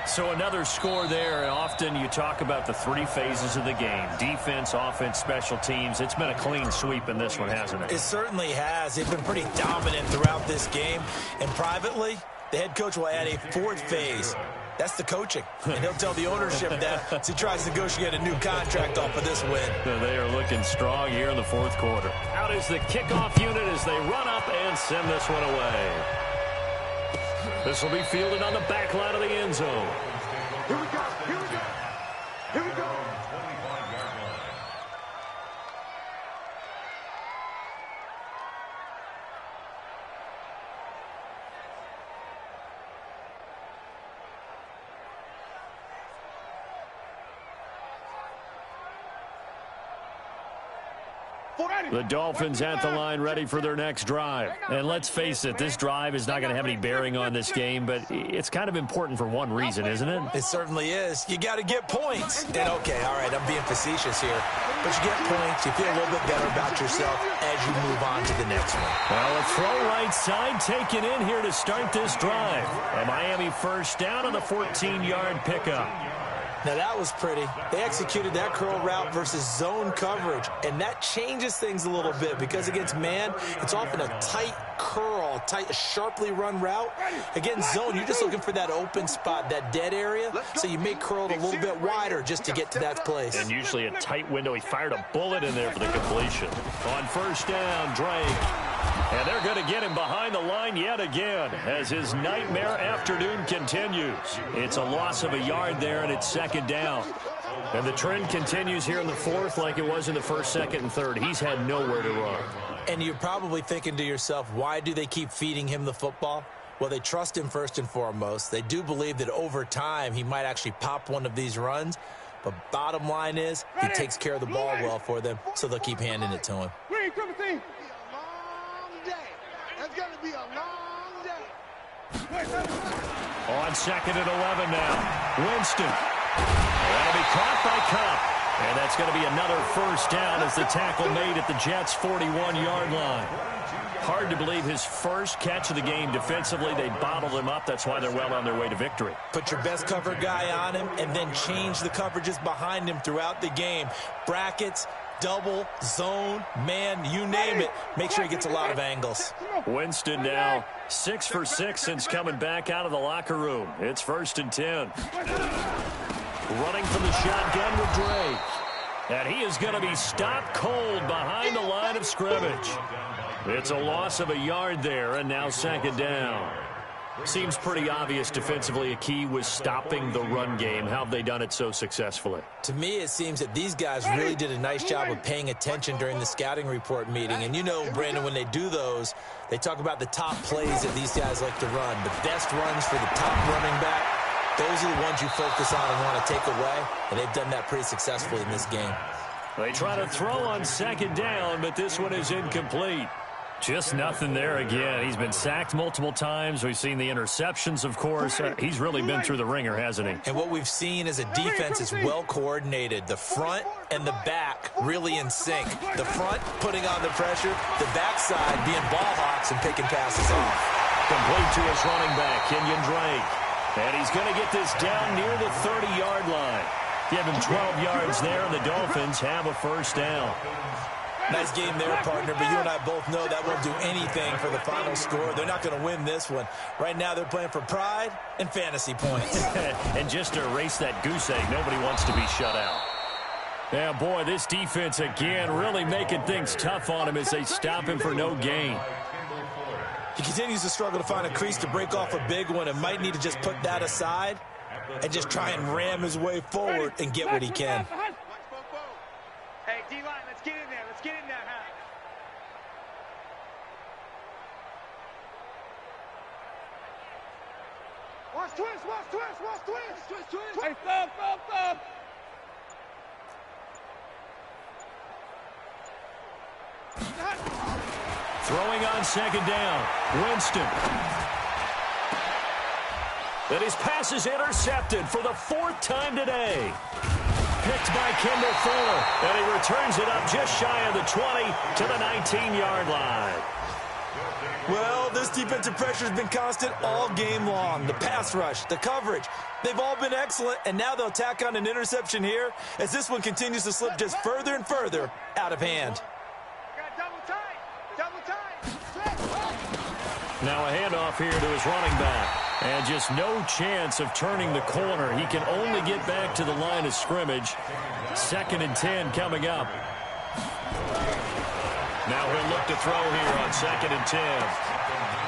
So another score there. Often you talk about the 3 phases of the game: defense, offense, special teams. It's been a clean sweep in this one, hasn't it? It certainly has. They've been pretty dominant throughout this game. And privately, the head coach will add a 4th phase. That's the coaching. And he'll tell the ownership that as he tries to negotiate a new contract off of this win. They are looking strong here in the 4th quarter. Out is the kickoff unit as they run up and send this one away. This will be fielded on the back line of the end zone. Here we go. Here we go. Here we go. 25-yard line. The Dolphins at the line ready for their next drive. And let's face it, this drive is not going to have any bearing on this game, but it's kind of important for one reason, isn't it? It certainly is. You got to get points. And okay, all right, I'm being facetious here. But you get points, you feel a little bit better about yourself as you move on to the next one. Well, a throw right side taken in here to start this drive. A Miami first down on the 14-yard pickup. Now, that was pretty. They executed that curl route versus zone coverage, and that changes things a little bit because against man, it's often a tight curl, tight, sharply run route. Against zone, you're just looking for that open spot, that dead area, so you may curl it a little bit wider just to get to that place. And usually a tight window. He fired a bullet in there for the completion. On first down, Drake. And they're going to get him behind the line yet again as his nightmare afternoon continues. It's a loss of a yard there, and it's 2nd down. And the trend continues here in the 4th like it was in the 1st, 2nd, and 3rd. He's had nowhere to run. And you're probably thinking to yourself, why do they keep feeding him the football? Well, they trust him first and foremost. They do believe that over time he might actually pop one of these runs. But bottom line is he takes care of the ball well for them, so they'll keep handing it to him. It's going to be a long day. On 2nd and 11 now. Winston. That'll be caught by Cup. And that's going to be another first down as the tackle made at the Jets' 41-yard line. Hard to believe his first catch of the game defensively. They bottled him up. That's why they're well on their way to victory. Put your best cover guy on him and then change the coverages behind him throughout the game. Brackets, double, zone, man, you name it. Make sure he gets a lot of angles. Winston now 6 for 6 since coming back out of the locker room. It's 1st and 10. Running from the shotgun with Drake. And he is going to be stopped cold behind the line of scrimmage. It's a loss of a yard there, and now 2nd down. Seems pretty obvious defensively a key was stopping the run game. How have they done it so successfully? To me, it seems that these guys really did a nice job of paying attention during the scouting report meeting. And you know, Brandon, when they do those, they talk about the top plays that these guys like to run. The best runs for the top running back, those are the ones you focus on and want to take away. And they've done that pretty successfully in this game. They try to throw on 2nd down, but this one is incomplete. Just nothing there again. He's been sacked multiple times. We've seen the interceptions, of course. He's really been through the ringer, hasn't he? And what we've seen is a defense is well coordinated. The front and the back really in sync. The front putting on the pressure, the backside being ball hawks and picking passes off. Complete to his running back, Kenyon Drake. And he's going to get this down near the 30-yard line. Give him 12 yards there, and the Dolphins have a first down. Nice game there, partner, but you and I both know that won't do anything for the final score. They're not going to win this one. Right now, they're playing for pride and fantasy points. And just to erase that goose egg, nobody wants to be shut out. Yeah, boy, this defense again really making things tough on him as they stop him for no gain. He continues to struggle to find a crease to break off a big one and might need to just put that aside and just try and ram his way forward and get what he can. Hey, D-line, let's get in there. Let's get in there, huh? Watch twist, watch twist, watch twist. Twist. Hey, stop. Throwing on second down, Winston. And his pass is intercepted for the 4th time today. Picked by Kendall Fuller, and he returns it up just shy of the 20 to the 19-yard line. Well, this defensive pressure has been constant all game long. The pass rush, the coverage, they've all been excellent, and now they'll tack on an interception here as this one continues to slip just further and further out of hand. Now a handoff here to his running back. And just no chance of turning the corner. He can only get back to the line of scrimmage. 2nd and 10 coming up. Now he'll look to throw here on 2nd and 10.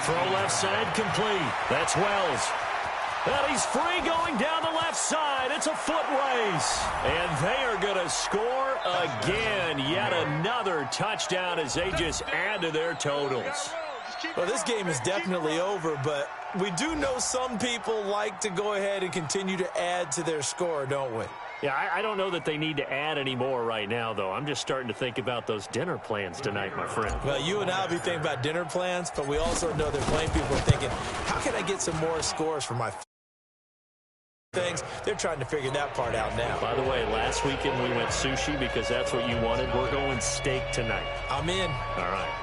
Throw left side complete. That's Wells. And he's free going down the left side. It's a foot race. And they are going to score again. Yet another touchdown as they just add to their totals. Well, this game is definitely over, but we do know some people like to go ahead and continue to add to their score, don't we? Yeah, I don't know that they need to add any more right now, though. I'm just starting to think about those dinner plans tonight, my friend. Well, you and I will be thinking about dinner plans, but we also know that playing people are thinking, how can I get some more scores for my things? They're trying to figure that part out now. By the way, last weekend we went sushi because that's what you wanted. We're going steak tonight. I'm in. All right.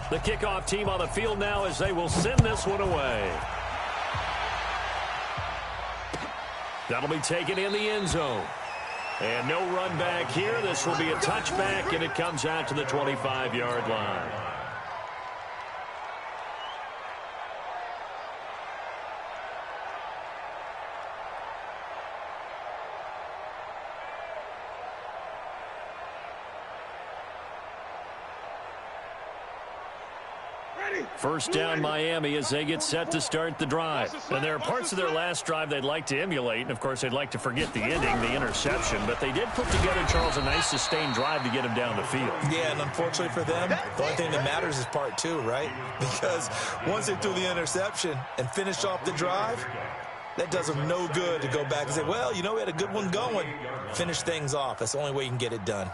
The kickoff team on the field now as they will send this one away. That'll be taken in the end zone. And no run back here. This will be a touchback, and it comes out to the 25-yard line. First down, Miami, as they get set to start the drive. And there are parts of their last drive they'd like to emulate. And, of course, they'd like to forget the ending, the interception. But they did put together, Charles, a nice sustained drive to get him down the field. Yeah, and unfortunately for them, the only thing that matters is part 2, right? Because once they threw the interception and finished off the drive, that does them no good to go back and say, well, you know, we had a good one going. Finish things off. That's the only way you can get it done.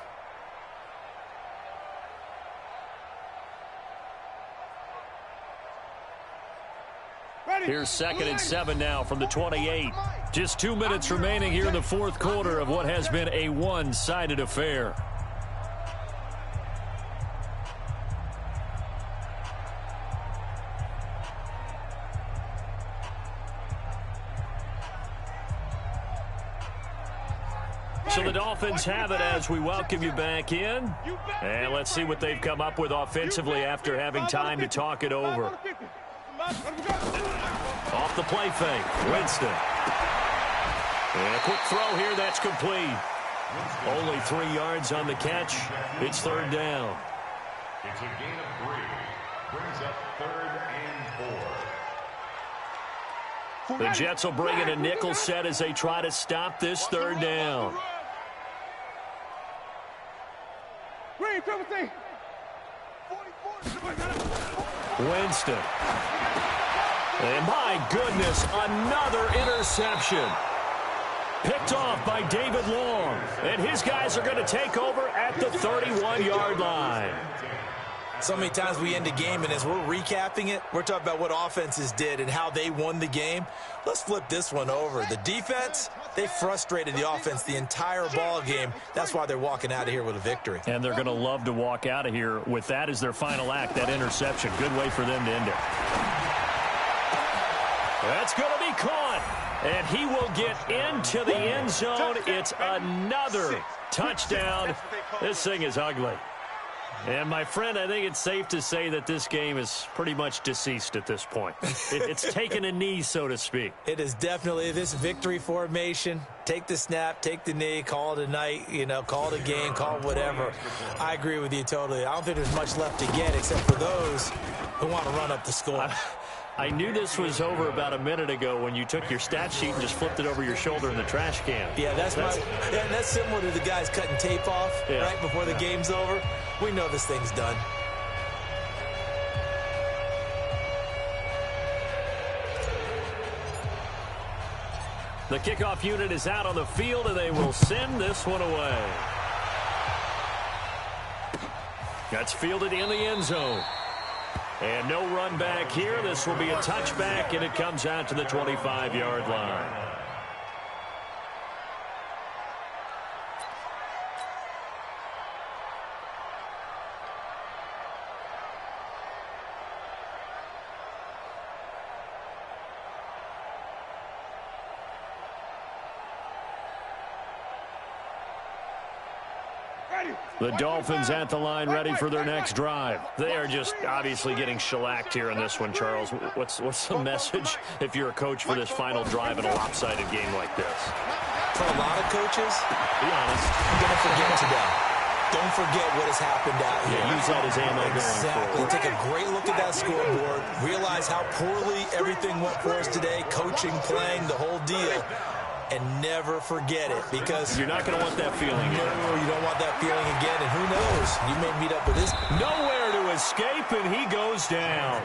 Here's 2nd and 7 now from the 28. Just 2 minutes remaining here in the 4th quarter of what has been a one-sided affair. So the Dolphins have it as we welcome you back in. And let's see what they've come up with offensively after having time to talk it over. Off the play fake, Winston. And a quick throw here, that's complete. Only 3 yards on the catch. It's 3rd down. It's a gain of 3. Brings up 3rd and 4. The Jets will bring in a nickel set as they try to stop this 3rd down. Winston. And my goodness, another interception. Picked off by David Long. And his guys are going to take over at the 31-yard line. So many times we end a game, and as we're recapping it, we're talking about what offenses did and how they won the game. Let's flip this one over. The defense, they frustrated the offense the entire ball game. That's why they're walking out of here with a victory. And they're going to love to walk out of here with that as their final act, that interception. Good way for them to end it. That's going to be caught. And he will get into the end zone. It's another touchdown. This thing is ugly. And, my friend, I think it's safe to say that this game is pretty much deceased at this point. It's taken a knee, so to speak. It is definitely this victory formation. Take the snap, take the knee, call it a night, you know, call it a game, call it whatever. I agree with you totally. I don't think there's much left to get except for those who want to run up the score. I knew this was over about a minute ago when you took your stat sheet and just flipped it over your shoulder in the trash can. Yeah, that's similar to the guys cutting tape off right before the game's over. We know this thing's done. The kickoff unit is out on the field, and they will send this one away. That's fielded in the end zone. And no run back here. This will be a touchback, and it comes out to the 25-yard line. The Dolphins at the line, ready for their next drive. They are just obviously getting shellacked here in this one, Charles. What's the message if you're a coach for this final drive in a lopsided game like this? For a lot of coaches, be honest, I'm going to forget today. Don't forget what has happened out here. Yeah, use that as ammo exactly. going forward. Take a great look at that scoreboard. Realize how poorly everything went for us today. Coaching, playing, the whole deal. And never forget it, because you're not going to want that feeling again. No, you don't want that feeling again, and who knows? You may meet up with this. Nowhere to escape, and he goes down.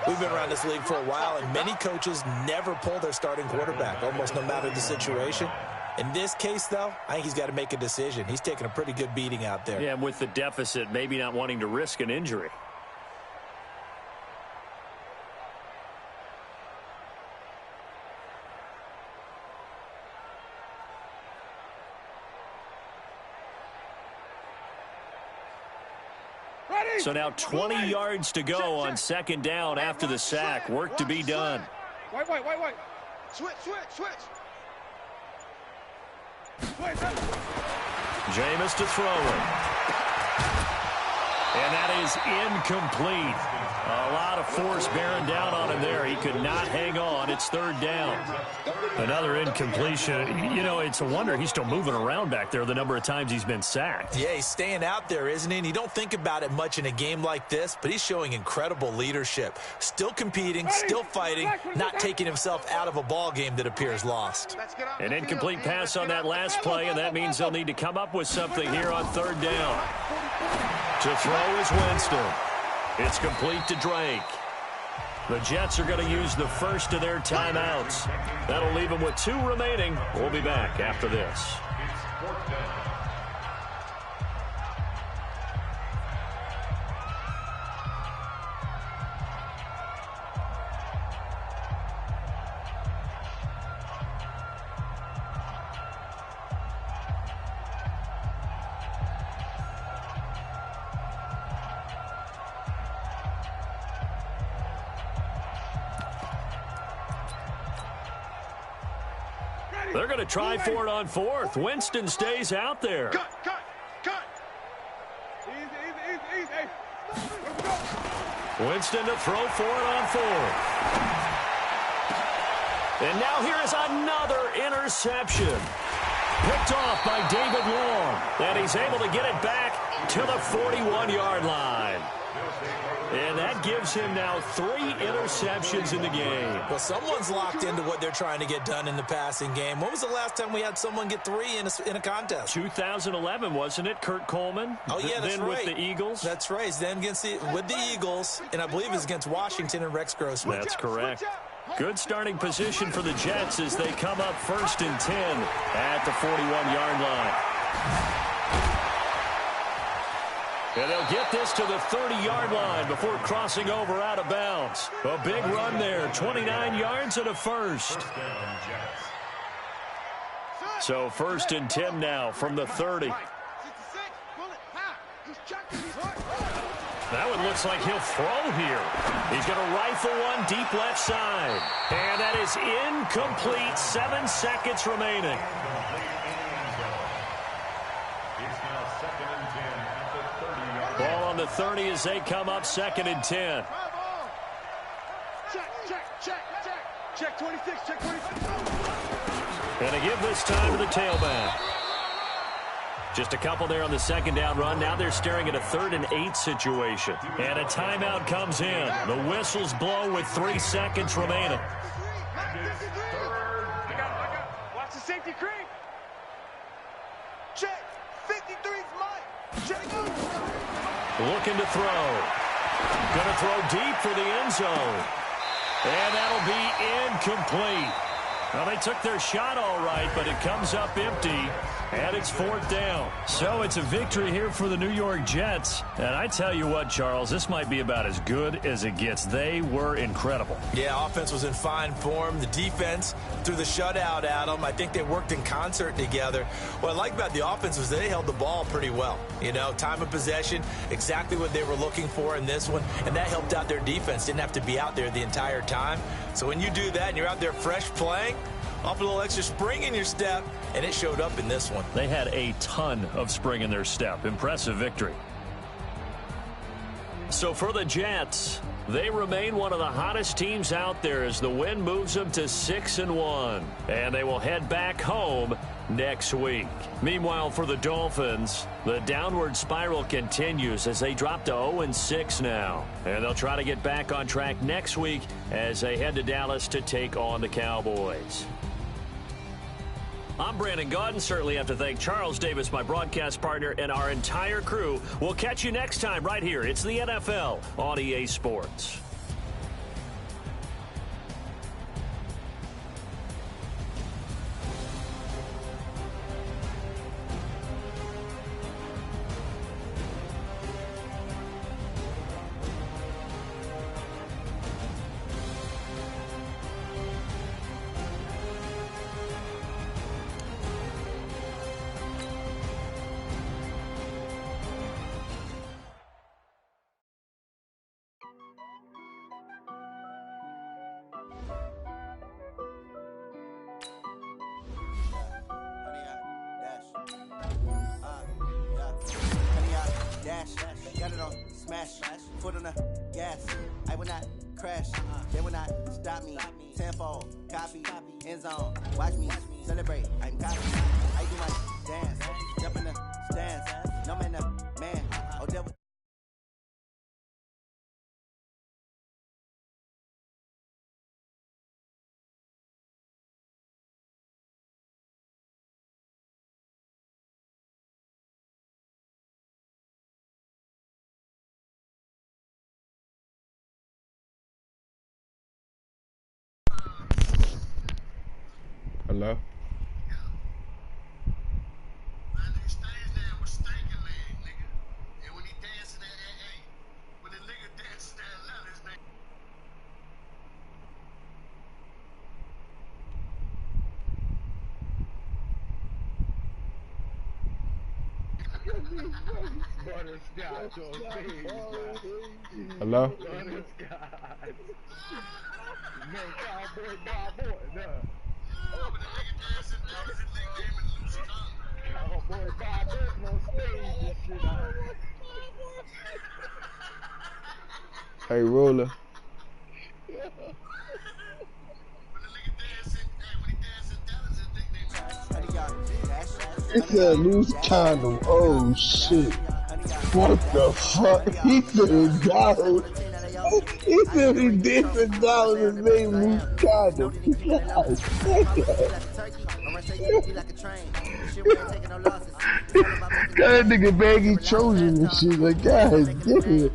We've been around this league for a while, and many coaches never pull their starting quarterback, almost no matter the situation. In this case, though, I think he's got to make a decision. He's taking a pretty good beating out there. Yeah, with the deficit, maybe not wanting to risk an injury. So now 20 yards to go on second down after the sack. Work to be done. Wait. Switch. Jameis to throw it. And that is incomplete. A lot of force bearing down on him there. He could not hang on. It's third down. Another incompletion. You know, it's a wonder he's still moving around back there the number of times he's been sacked. Yeah, he's staying out there, isn't he? And you don't think about it much in a game like this, but he's showing incredible leadership. Still competing, still fighting, not taking himself out of a ball game that appears lost. An incomplete pass on that last play, and that means they'll need to come up with something here on third down. To throw is Winston. It's complete to Drake. The Jets are going to use the first of their timeouts. That'll leave them with 2 remaining. We'll be back after this. They're going to try for it on fourth. Winston stays out there. Cut. Easy. Hey, let's go. Winston to throw for it on fourth. And now here is another interception. Picked off by David Long. And he's able to get it back to the 41-yard line. And that gives him now 3 interceptions in the game. Well, someone's locked into what they're trying to get done in the passing game. When was the last time we had someone get 3 in a contest? 2011, wasn't it? Kurt Coleman? Oh, yeah, that's then right. with the Eagles? That's right. It's then with the Eagles, and I believe it's against Washington and Rex Grossman. That's correct. Good starting position for the Jets as they come up 1st and 10 at the 41-yard line. And they'll get this to the 30-yard line before crossing over out of bounds. A big run there, 29 yards and a first. So 1st and 10 now from the 30. That one looks like he'll throw here. He's going to rifle one deep left side. And that is incomplete. 7 seconds remaining. Ball on the 30 as they come up 2nd and 10. Check 26, check 26. And to give this time to the tailback. Just a couple there on the 2nd down run. Now they're staring at a 3rd and 8 situation. And a timeout comes in. The whistles blow with 3 seconds remaining. I got. Watch the safety creep. Check. 53's mine. Check. Looking to throw. Going to throw deep for the end zone. And that'll be incomplete. Well, they took their shot all right, but it comes up empty, and it's 4th down. So it's a victory here for the New York Jets. And I tell you what, Charles, this might be about as good as it gets. They were incredible. Yeah, offense was in fine form. The defense threw the shutout at them. I think they worked in concert together. What I like about the offense was they held the ball pretty well. You know, time of possession, exactly what they were looking for in this one, and that helped out their defense. Didn't have to be out there the entire time. So when you do that and you're out there fresh playing, off a little extra spring in your step, and it showed up in this one. They had a ton of spring in their step. Impressive victory. So for the Jets, they remain one of the hottest teams out there as the win moves them to 6-1. And they will head back home next week. Meanwhile, for the Dolphins, the downward spiral continues as they drop to 0-6 now. And they'll try to get back on track next week as they head to Dallas to take on the Cowboys. I'm Brandon Gaudin. Certainly have to thank Charles Davis, my broadcast partner, and our entire crew. We'll catch you next time right here. It's the NFL on EA Sports. Got it on smash, foot on the gas. I will not crash, they will not stop me. Tenfold, copy, end zone. Watch me celebrate. I'm copy. I do my dance, jump in the stands. No man, the man. Oh, devil. Hello? Hello? Hey, Ruler. It's a loose condom. Oh, shit. What the fuck? He said dollars. He said he did for dollars and made loose condom. That nigga baggy Trojan and shit. Like, God damn.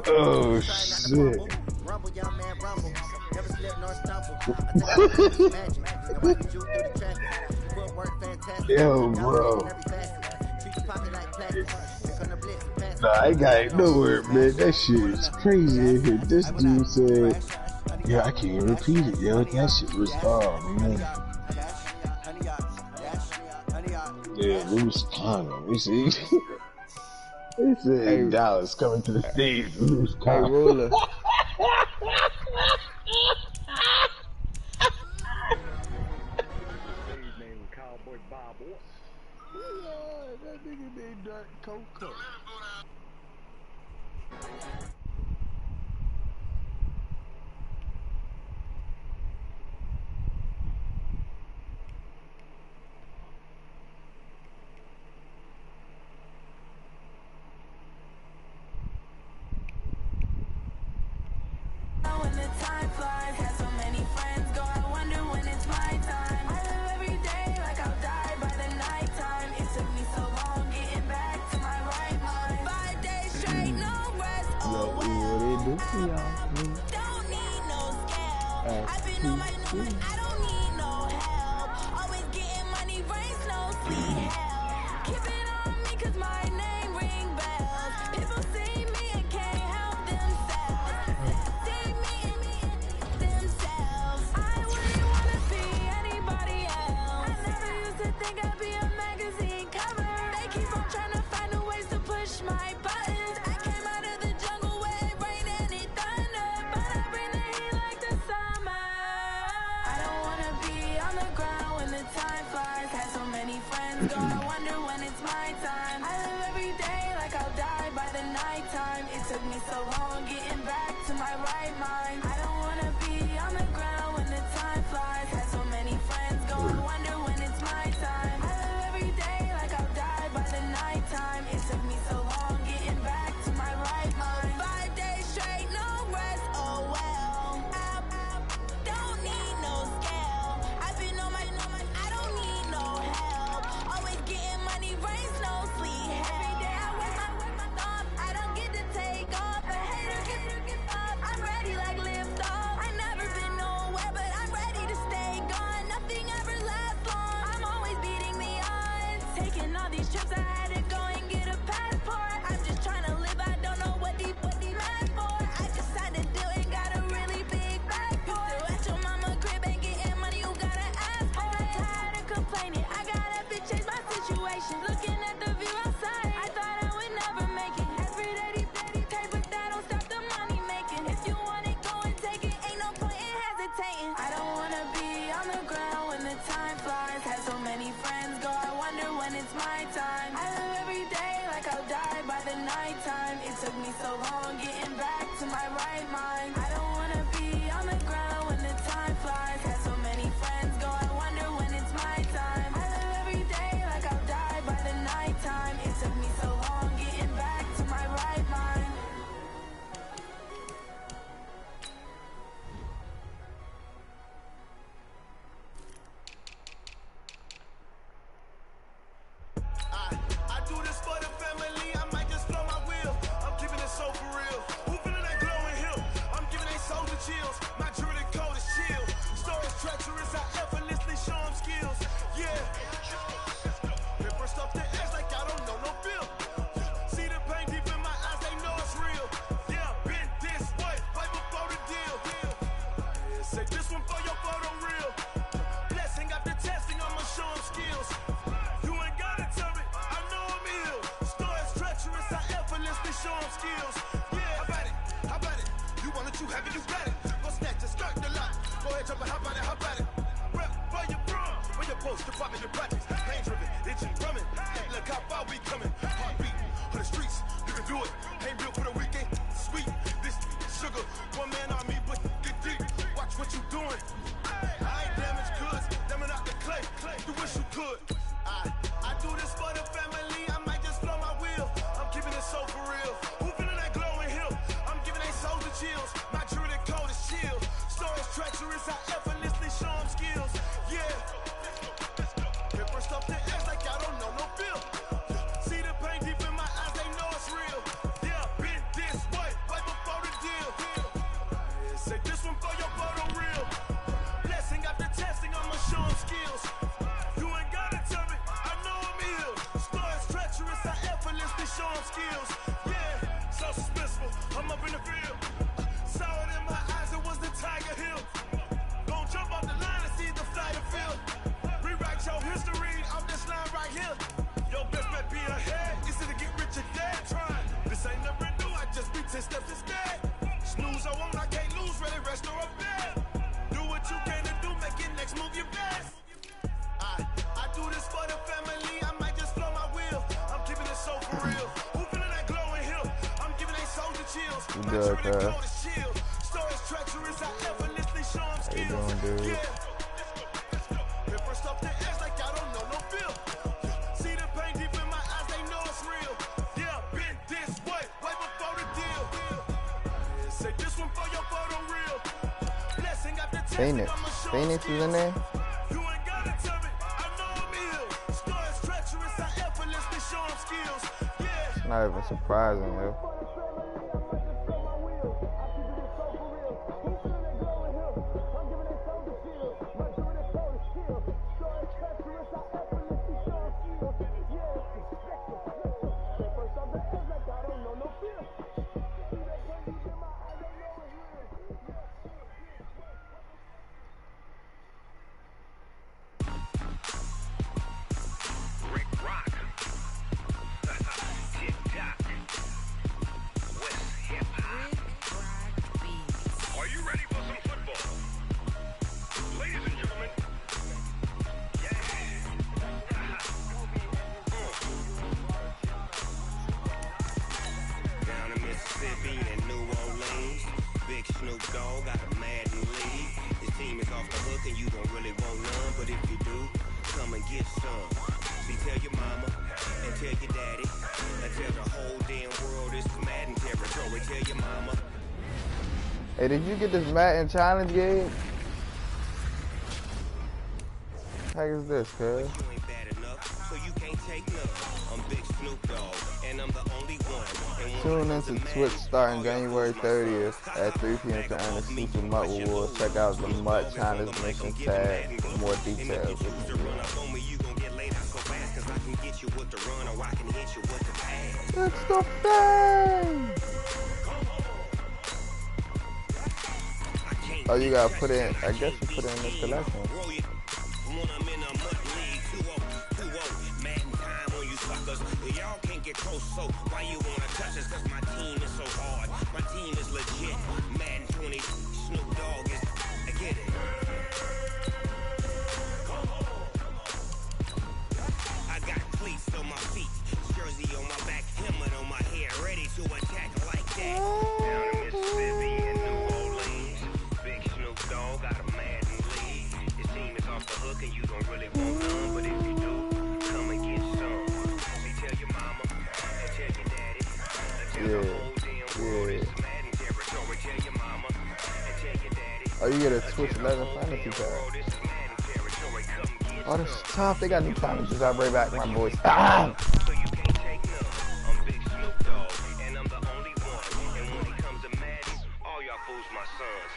Oh, shit. Yo, bro. Nah, I ain't got it nowhere, man. That shit is crazy in here. This dude said, yeah, I can't repeat it, yo. That shit was, oh, man. Yeah, loose condom. You see? He said, hey, Dallas coming to the stage. Loose condom. Hey, Ruler. That nigga named Dark Coco. When the time flies, have so many friends go, I wonder when it's my time. I live every day like I'll die by the nighttime. It took me so long getting back to my right mind. 5 days straight, no rest. This is y'all. Don't need no scale. I've been on my I don't need no help. Always getting money, rains, no sleep. Hell. Keep it on me cause my name ring bells. People see me and can't help themselves. See me and themselves. I wouldn't wanna be anybody else. I never used to think I'd be a magazine cover. They keep on trying to find a ways to push my buttons. I came out of the jungle where it rained and it thundered, but I bring the heat like the summer. I don't wanna be on the ground when the time flies. Had so many friends go, I wonder when it's my time. I live every day like I'll die by the nighttime. It took me so long getting back to my right mind. I don't wanna be on the ground when the time flies. Had so many friends go, I wonder when it's my time. I live every day like I'll die by the nighttime. It took me so long getting back to my right mind. 5 days straight, no rest, oh well. Don't need no scale. I've been on my I don't need no help. Always getting money, rains, no sleep. Every day I work my thumb. I don't get to take off. A hater get up. I'm ready like lift off. I never been nowhere, but I'm ready to stay gone. Nothing ever lasts long. I'm always beating the odds. Taking all these trips, I had to go and get a passport. I'm just trying to live. I don't know what these mad for. I just signed a deal and got a really big bag for it. Still at your mama crib and getting money, you gotta ask for it. Tired of complaining, I gotta change my situation. Looking at the view outside, I thought I would never make it. Every day these pay, but that don't stop the money making. If you want it, go and take it. Ain't no point in hesitating. I don't wanna be on the ground when the time flies. Had so many friends go, I wonder when it's my time. I live every day like I'll die by the nighttime. It took me so long getting back to my right mind. I don't wanna be on the ground when the time flies. Had so many friends go, I wonder when it's my time. I live every day like I'll die by the nighttime. It took me so long getting back to my right mind. I do this for the family, I might just blow my wheel. I'm keeping it so for real. Who feeling that glowing hill? I'm giving they soldier chills. My jewelry code is chill. Stories treacherous, I effortlessly show them skills. Yeah. Paper stuff the edge like I don't know no feel. See the pain deep in my eyes, they know it's real. Yeah, been this way, way before the deal. Say this one for your photo real. Blessing after testing, I'ma show them skills. You ain't gotta tell me, I know I'm ill. Stories treacherous, I effortlessly show them skills. Yeah, how about it? You want it, you have it, you got it. Go snatch it, skirt the lot. Go ahead, jump it, how about it? Rep where you from, where you post, department, your projects. Pain driven, itching, drumming. Hey, look how far we coming. Heartbeat on the streets, you can do it. Ain't built for the weekend, sweet. This sugar, one man army, but get deep. Watch what you doing. I ain't damaged goods, damn it out the clay. You wish you could. I do this for the family, I might just blow my wheel. I'm keeping it so for real. Who feeling that glowing hill? I'm giving they soldier chills. My jewelry code is chill. Stories treacherous, I effortlessly show them skills. Yeah. Paper stuff the edge like I don't know no feel. See the pain deep in my eyes, they know it's real. Yeah, been this way, way before the deal. Say this one for your photo real. Blessing after testing, I'ma show them skills. You ain't gotta tell me, I know I'm ill. Stories treacherous, I effortlessly show them skills. Yeah, so suspenseful, I'm up in the field. Saw it in my eyes, it was the Tiger Hill. Gon' jump off the line and see the flight of field. Rewrite your history off this line right here. Your best bet be ahead, easy to get rich or dead trying. This ain't never new, I just be 10 steps instead. Snooze I won't, I can't lose, ready, rest or up bed. Do what you can to do, make it next move your best. I do this for the family, I might just blow my wheel. I'm keeping it so for real. Who feeling that glowing hill? I'm giving they soldier chills. My jewelry code is chill. Stories treacherous, I effortlessly show them skills. Yeah. Paper stuff the edge like I don't know no feel. See the pain deep in my eyes, they know it's real. Yeah, been this way, way before the deal. Say this one for your photo real. Blessing after testing, I'ma show them Phoenix is in there? You ain't gotta tell me, I know I'm ill. Stories treacherous, I effortlessly show them skills. Yeah. Not even surprising, yo. Orleans. Big Snoop Dogg got a Madden lead. His team is off the hook and you don't really want none, but if you do, come and get some. See, tell your mama and tell your daddy and tell the whole damn world this is Madden territory. Tell your mama. Hey, did you get this Madden challenge, Gabe? Heck is this, cuz? You ain't bad enough, so you can't take none. I'm Big Snoop Dogg, and I'm the only one. Tune into Twitch starting January 30th at 3 p.m. to earn a Super Mutt Rewards. Check out the Mutt Challenge mission tag for more details. It's the thing! Oh, you gotta put in, I guess you put in this collection. Y'all can't get close, so why you wanna touch us? Cause my team is so hard. My team is legit. Madden 20, Snoop Dogg is, I get it. I got cleats on my feet, jersey on my back, helmet on my head, ready to attack like that. Down in Mississippi and New Orleans, Big Snoop Dogg got a Madden lead. His team is off the hook and you don't really want none, but if you do, come and get some. Oh, you get a Twitch 11 fantasy tag. Oh, this is tough. They got new challenges. I'll bring back my voice. Ah! So you can't take none. I'm Big Snoop Dogg, and I'm the only one. And when it comes to Madden, all y'all fools my sons.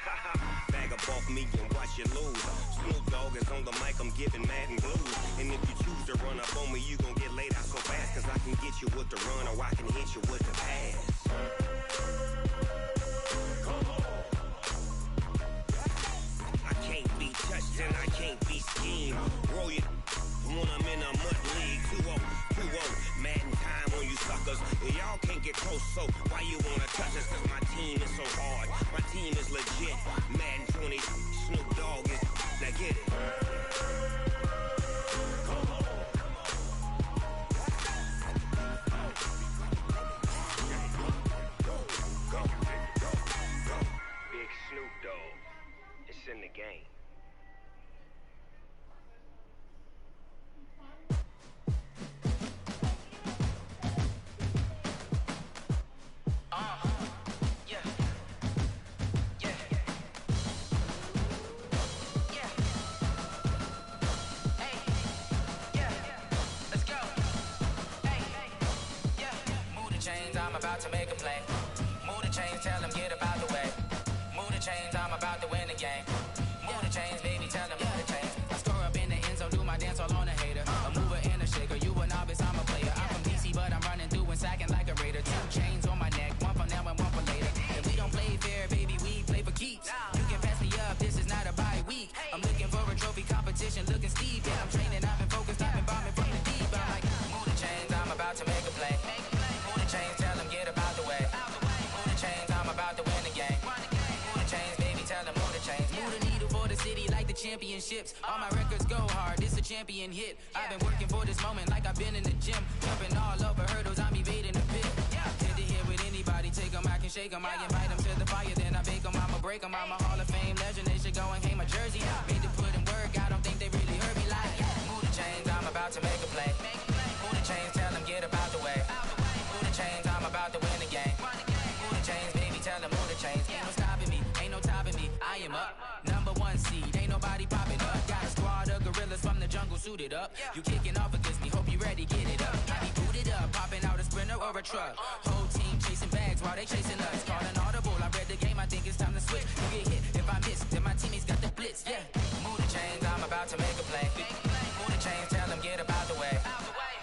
Bag up off me and watch you lose. Snoop Dogg is on the mic, I'm giving Madden blues. And if you choose to run up on me, you gon' get laid out so fast. Cause I can get you with the run or I can hit you with the pass. I can't be touched and I can't be schemed. Roll you when I'm in a mud league. 2-0, 2-0, Madden time on you suckers. Y'all can't get close, so why you wanna touch us? Cause my team is so hard. My team is legit. Madden 20, Snoop Dogg is, now get it. Big Snoop Dogg, it's in the game. I'm about to make a play. Move the chains, tell them get about the way. Move the chains, I'm about to win the game. Move the chains, baby, tell them move the chains. I score up in the end zone, do my dance all on a hater. A mover and a shaker, you a novice, I'm a player. I'm from DC, but I'm running through and sacking like a raider. 2 chains on my neck, one for now and one for later. If we don't play fair, baby, we play for keeps. You can pass me up, this is not a bye week. I'm looking for a trophy competition, looking steep. Yeah, I'm training, I've been focused, I've been bombing from the deep. I'm like, move the chains, I'm about to make a play. Move the chains, tell them get about the way. Move the chains, I'm about to win the game. Move the chains, baby, tell them move the chains. Move the needle for the city like the championships. All my records go hard, this a champion hit. I've been working for this moment like I've been in the gym. Jumping all over hurdles, I'm evading the pit. Head to head with anybody, take them, I can shake them. I invite them to the fire, then I bake them, I'ma break them. I'm a Hall of Fame legend, they should go and hang my jersey. Made to put in work, I don't think they really heard me like. Move the chains, I'm about to make a play. Move the chains, tell them get about the way. Move the chains, I'm about to win the game. Move the chains, baby, tell them move the chains. Ain't no stopping me, ain't no topping me. I am up, #1 seed, ain't nobody popping up. Got a squad of gorillas from the jungle suited up. You kicking off against me, hope you ready, get it up. I be booted up, popping out a sprinter or a truck. Whole team chasing bags while they chasing us. Call an audible, I read the game, I think it's time to switch. You get hit, if I miss, then my teammates got the blitz, yeah. Move the chains, I'm about to make a play. Move the chains, tell them get about the way.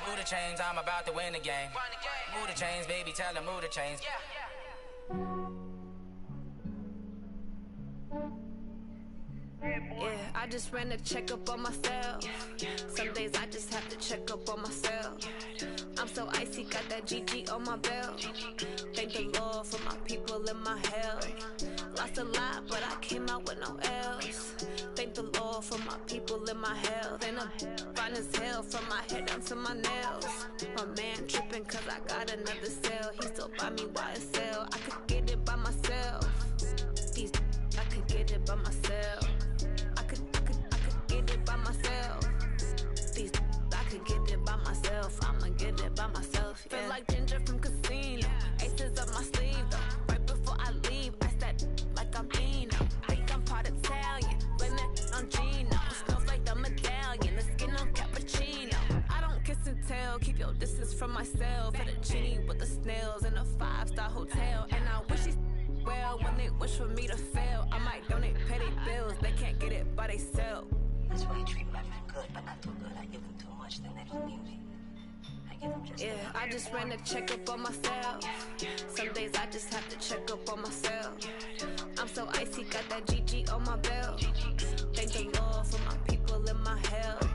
Move the chains, I'm about to win the game. Move the chains, baby, tell them move the chains. Yeah, I just ran a checkup on myself. Some days I just have to check up on myself. I'm so icy, got that GG on my belt. Thank the Lord for my people and my health. Lost a lot, but I came out with no L's. Thank the Lord for my people and my health. And I'm fine as hell from my head down to my nails. My man tripping cause I got another cell. He still buy me YSL. I could get it by myself. get it by myself. Feel like Ginger from Casino. Aces up my sleeve though. Right before I leave, I step like I'm Dino. Think I'm part Italian, blame that on Gino. Smells like the medallion, the skin on cappuccino. I don't kiss and tell, keep your distance from myself. Fettuccine with the snails in a 5-star hotel. And I wish he's well when they wish for me to fail. I might donate petty bills, they can't get it by themselves. That's why you treat my friend good, but not too good. I give them too much, then they don't need me. I give them just yeah, I just ran to check up on myself. Some days I just have to check up on myself. I'm so icy, got that GG on my belt. Thank the Lord for my people in my health.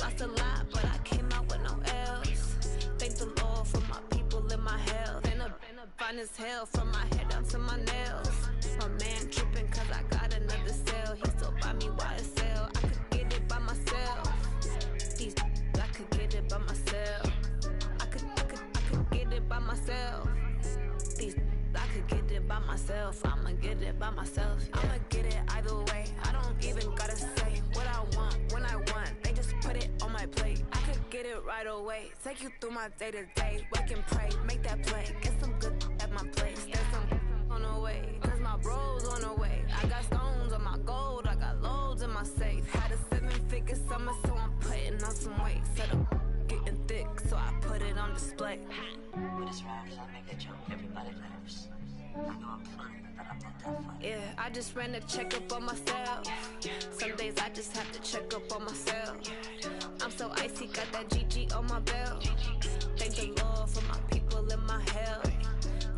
Lost a lot, but I came out with no else. Thank the Lord for my people in my health. And a fine as hell from my head down to my nails. My man tripping cause I got another cell. He still buy me YSL. I could get it by myself. These I could get it by myself. I could get it by myself. These I could get it by myself. I'ma get it by myself. Yeah. I'ma get it either way. I don't even gotta say what I want when I want. They just put it on my plate. I could get it right away. Take you through my day to day. Wake and pray, make that play. Get some good at my place. There's some on the way. Cause my bros on the way. I got stones on my gold. I got loads in my safe. Had a 7-figure summer, so I'm putting on some weight. Said I'm getting thick, so I put it on display. with his rhymes, I make a joke, everybody laughs. I know I'm funny, but I'm not that funny. Yeah, I just ran to check up on myself. Some days I just have to check up on myself. I'm so icy, got that GG on my belt. Thank the Lord for my people in my health.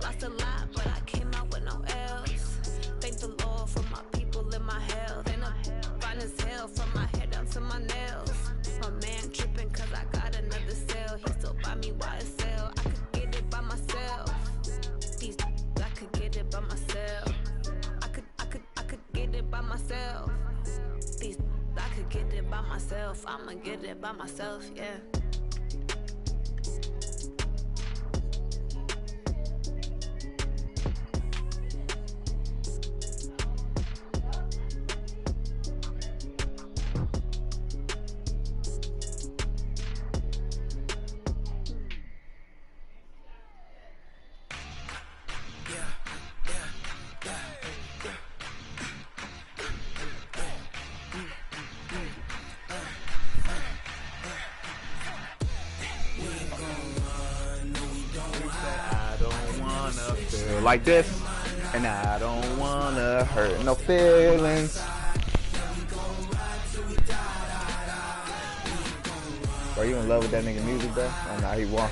Lost a lot, but I came out with no else. Thank the Lord for my people in my health. And I'm fine as hell from my head down to my nails. My man tripping cause I got another cell. He still buy me YSL. I could get it by myself. These I could get it by myself. I could get it by myself. These I could get it by myself. I'ma get it by myself, yeah. Like this, and I don't wanna hurt no feelings. Are you in love with that nigga music, bro? Oh, nah, he won.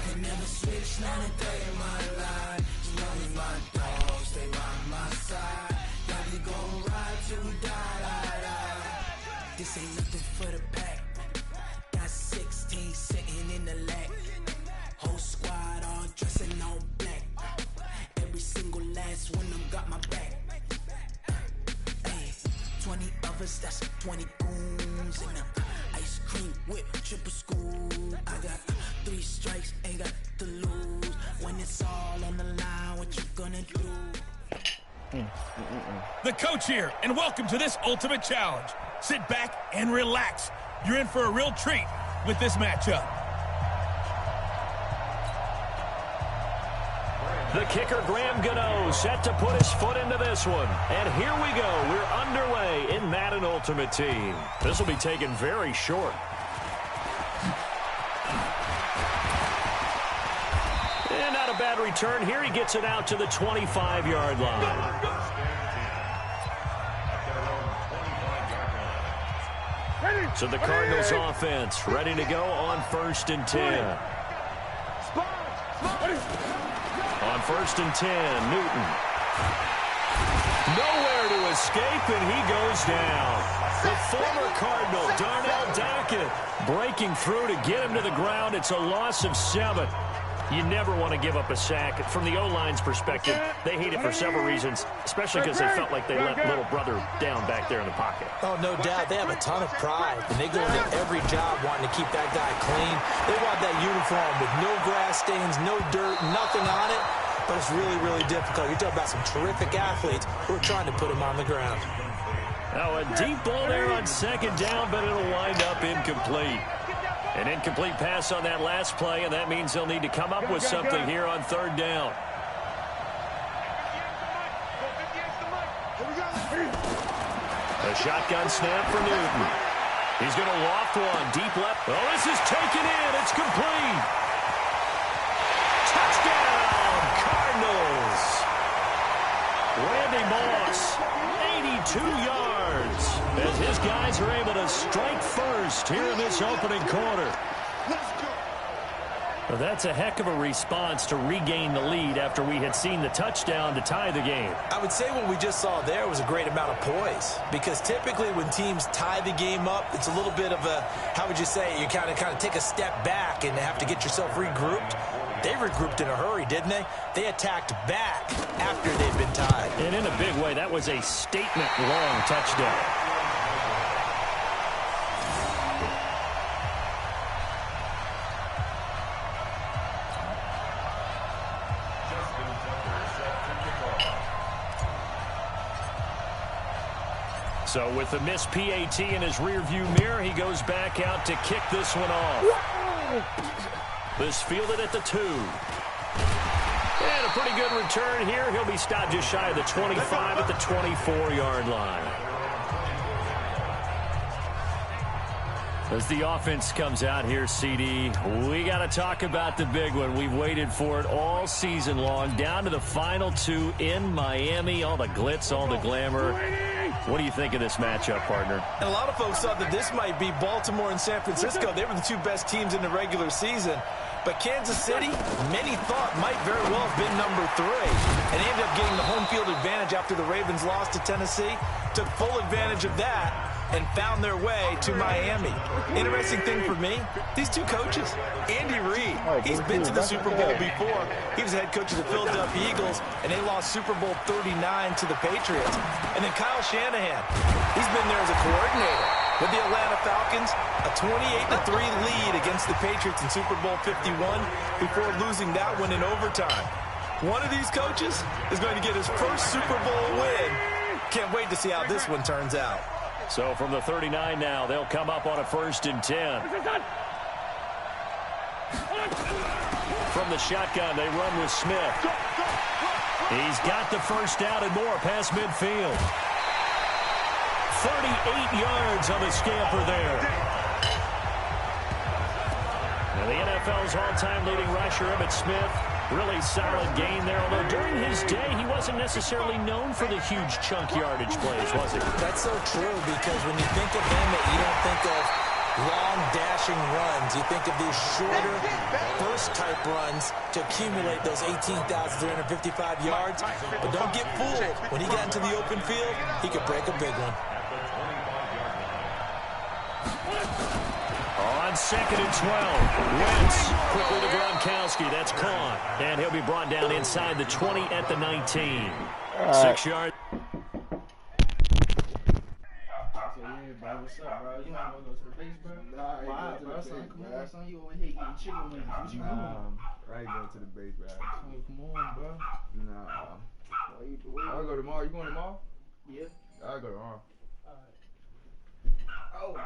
This ain't nothing for the pack. Got 16 sitting in the lap. Whole squad all dressing all black. Every single last one of them got my back. Hey, 20 of us, that's 20 goons. And ice cream whip, triple scoop. I got 3 strikes, ain't got to lose. When it's all on the line, what you gonna do? The coach here, and welcome to this ultimate challenge. Sit back and relax. You're in for a real treat with this matchup. The kicker, Graham Gano, set to put his foot into this one. And here we go. We're underway in Madden Ultimate Team. This will be taken very short. And not a bad return here. He gets it out to the 25-yard line. So the Cardinals offense ready to go on 1st and 10. On 1st and 10, Newton. Nowhere to escape, and he goes down. The former Cardinal, Darnell Dockett, breaking through to get him to the ground. It's a loss of 7. You never want to give up a sack. From the O-line's perspective, they hate it for several reasons, especially because they felt like they let little brother down back there in the pocket. Oh, no doubt. They have a ton of pride, and they go into every job wanting to keep that guy clean. They want that uniform with no grass stains, no dirt, nothing on it. But it's really, really difficult. You're talking about some terrific athletes who are trying to put him on the ground. Now a deep ball there on 2nd down, but it'll wind up incomplete. An incomplete pass on that last play, and that means they'll need to come up with something here on third down. A shotgun snap for Newton. He's going to loft one. Deep left. Oh, this is taken in. It's complete. Touchdown, Cardinals. Randy Moss, 82 yards, as his guys are able to strike first here in this opening quarter. Well, that's a heck of a response to regain the lead after we had seen the touchdown to tie the game. I would say what we just saw there was a great amount of poise, because typically when teams tie the game up, it's a little bit of a, how would you say, you kind of take a step back and have to get yourself regrouped. They regrouped in a hurry, didn't they? They attacked back after they'd been tied. And in a big way, that was a statement-long touchdown. So with the missed PAT in his rearview mirror, he goes back out to kick this one off. This fielded at the 2. And a pretty good return here. He'll be stopped just shy of the 25 at the 24-yard line. As the offense comes out here, CD, we got to talk about the big one. We've waited for it all season long, down to the final 2 in Miami. All the glitz, all the glamour. What do you think of this matchup, partner? And a lot of folks thought that this might be Baltimore and San Francisco. They were the 2 best teams in the regular season. But Kansas City, many thought might very well have been number 3. And they ended up getting the home field advantage after the Ravens lost to Tennessee. Took full advantage of that and found their way to Miami. Interesting thing for me, these 2 coaches, Andy Reid, he's been to the Super Bowl before. He was head coach of the Philadelphia Eagles, and they lost Super Bowl 39 to the Patriots. And then Kyle Shanahan, he's been there as a coordinator with the Atlanta Falcons, a 28-3 lead against the Patriots in Super Bowl 51 before losing that one in overtime. One of these coaches is going to get his first Super Bowl win. Can't wait to see how this one turns out. So from the 39 now, they'll come up on a 1st and 10. From the shotgun, they run with Smith. He's got the first down and more past midfield. 38 yards on the scamper there. Now the NFL's all-time leading rusher, Emmitt Smith, really solid game there, although during his day, he wasn't necessarily known for the huge chunk yardage plays, was he? That's so true, because when you think of him, you don't think of long dashing runs. You think of these shorter burst-type runs to accumulate those 18,355 yards. But don't get fooled. When he got into the open field, he could break a big one. On 2nd and 12, Wentz quickly to Gronkowski. That's caught, and he'll be brought down inside the 20 at the 19. 6 yards. What's up, bro? You want to go to the base, bro? Nah, why, bro? Son, come on, son. You over here eating chicken wings. What you doing? I ain't going to the base, bro. Oh, come on, bro. Nah. I'll go tomorrow. You going tomorrow? Yeah. I'll go tomorrow. All right. Oh.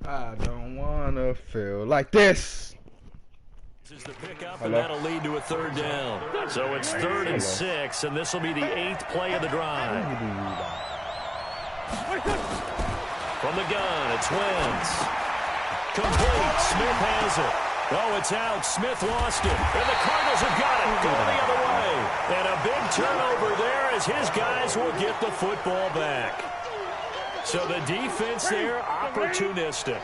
I don't wanna feel like this. This is the pickup, and that'll lead to a 3rd down. So it's 3rd and 6, and this will be the 8th play of the drive. From the gun, it's Wentz. Complete. Smith has it. Oh, it's out. Smith lost it. And the Cardinals have got it. Going the other way. And a big turnover there as his guys will get the football back. So the defense there, opportunistic.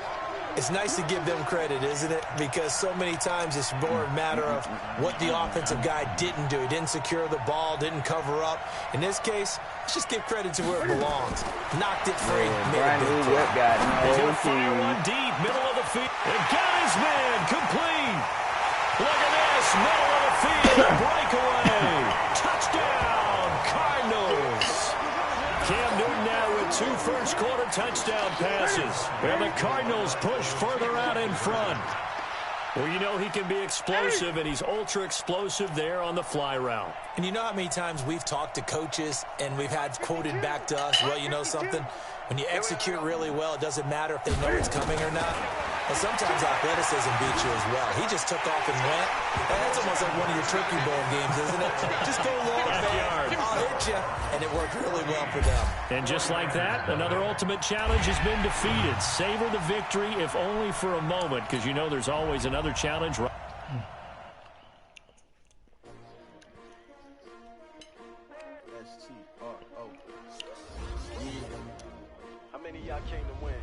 It's nice to give them credit, isn't it? Because so many times it's more a matter of what the offensive guy didn't do. He didn't secure the ball, didn't cover up. In this case, let's just give credit to where it belongs. Knocked it free. Brand new whip guy. He's going to fire one deep, middle of the field. And got his man complete. Look at this, middle of the field, breakaway. Touchdown, Cardinals. Cam Newton now with 2 first-quarter touchdown passes. And the Cardinals push further out in front. Well, you know he can be explosive, and he's ultra-explosive there on the fly route. And you know how many times we've talked to coaches and we've had quoted back to us, well, you know something? When you execute really well, it doesn't matter if they know it's coming or not. Well, sometimes athleticism beats you as well. He just took off and went. That's almost like one of your turkey bowl games, isn't it? Just go long, man. I'll hit you. And it worked really well for them. And just like that, another ultimate challenge has been defeated. Savor the victory, if only for a moment, because you know there's always another challenge. How many of y'all came to win?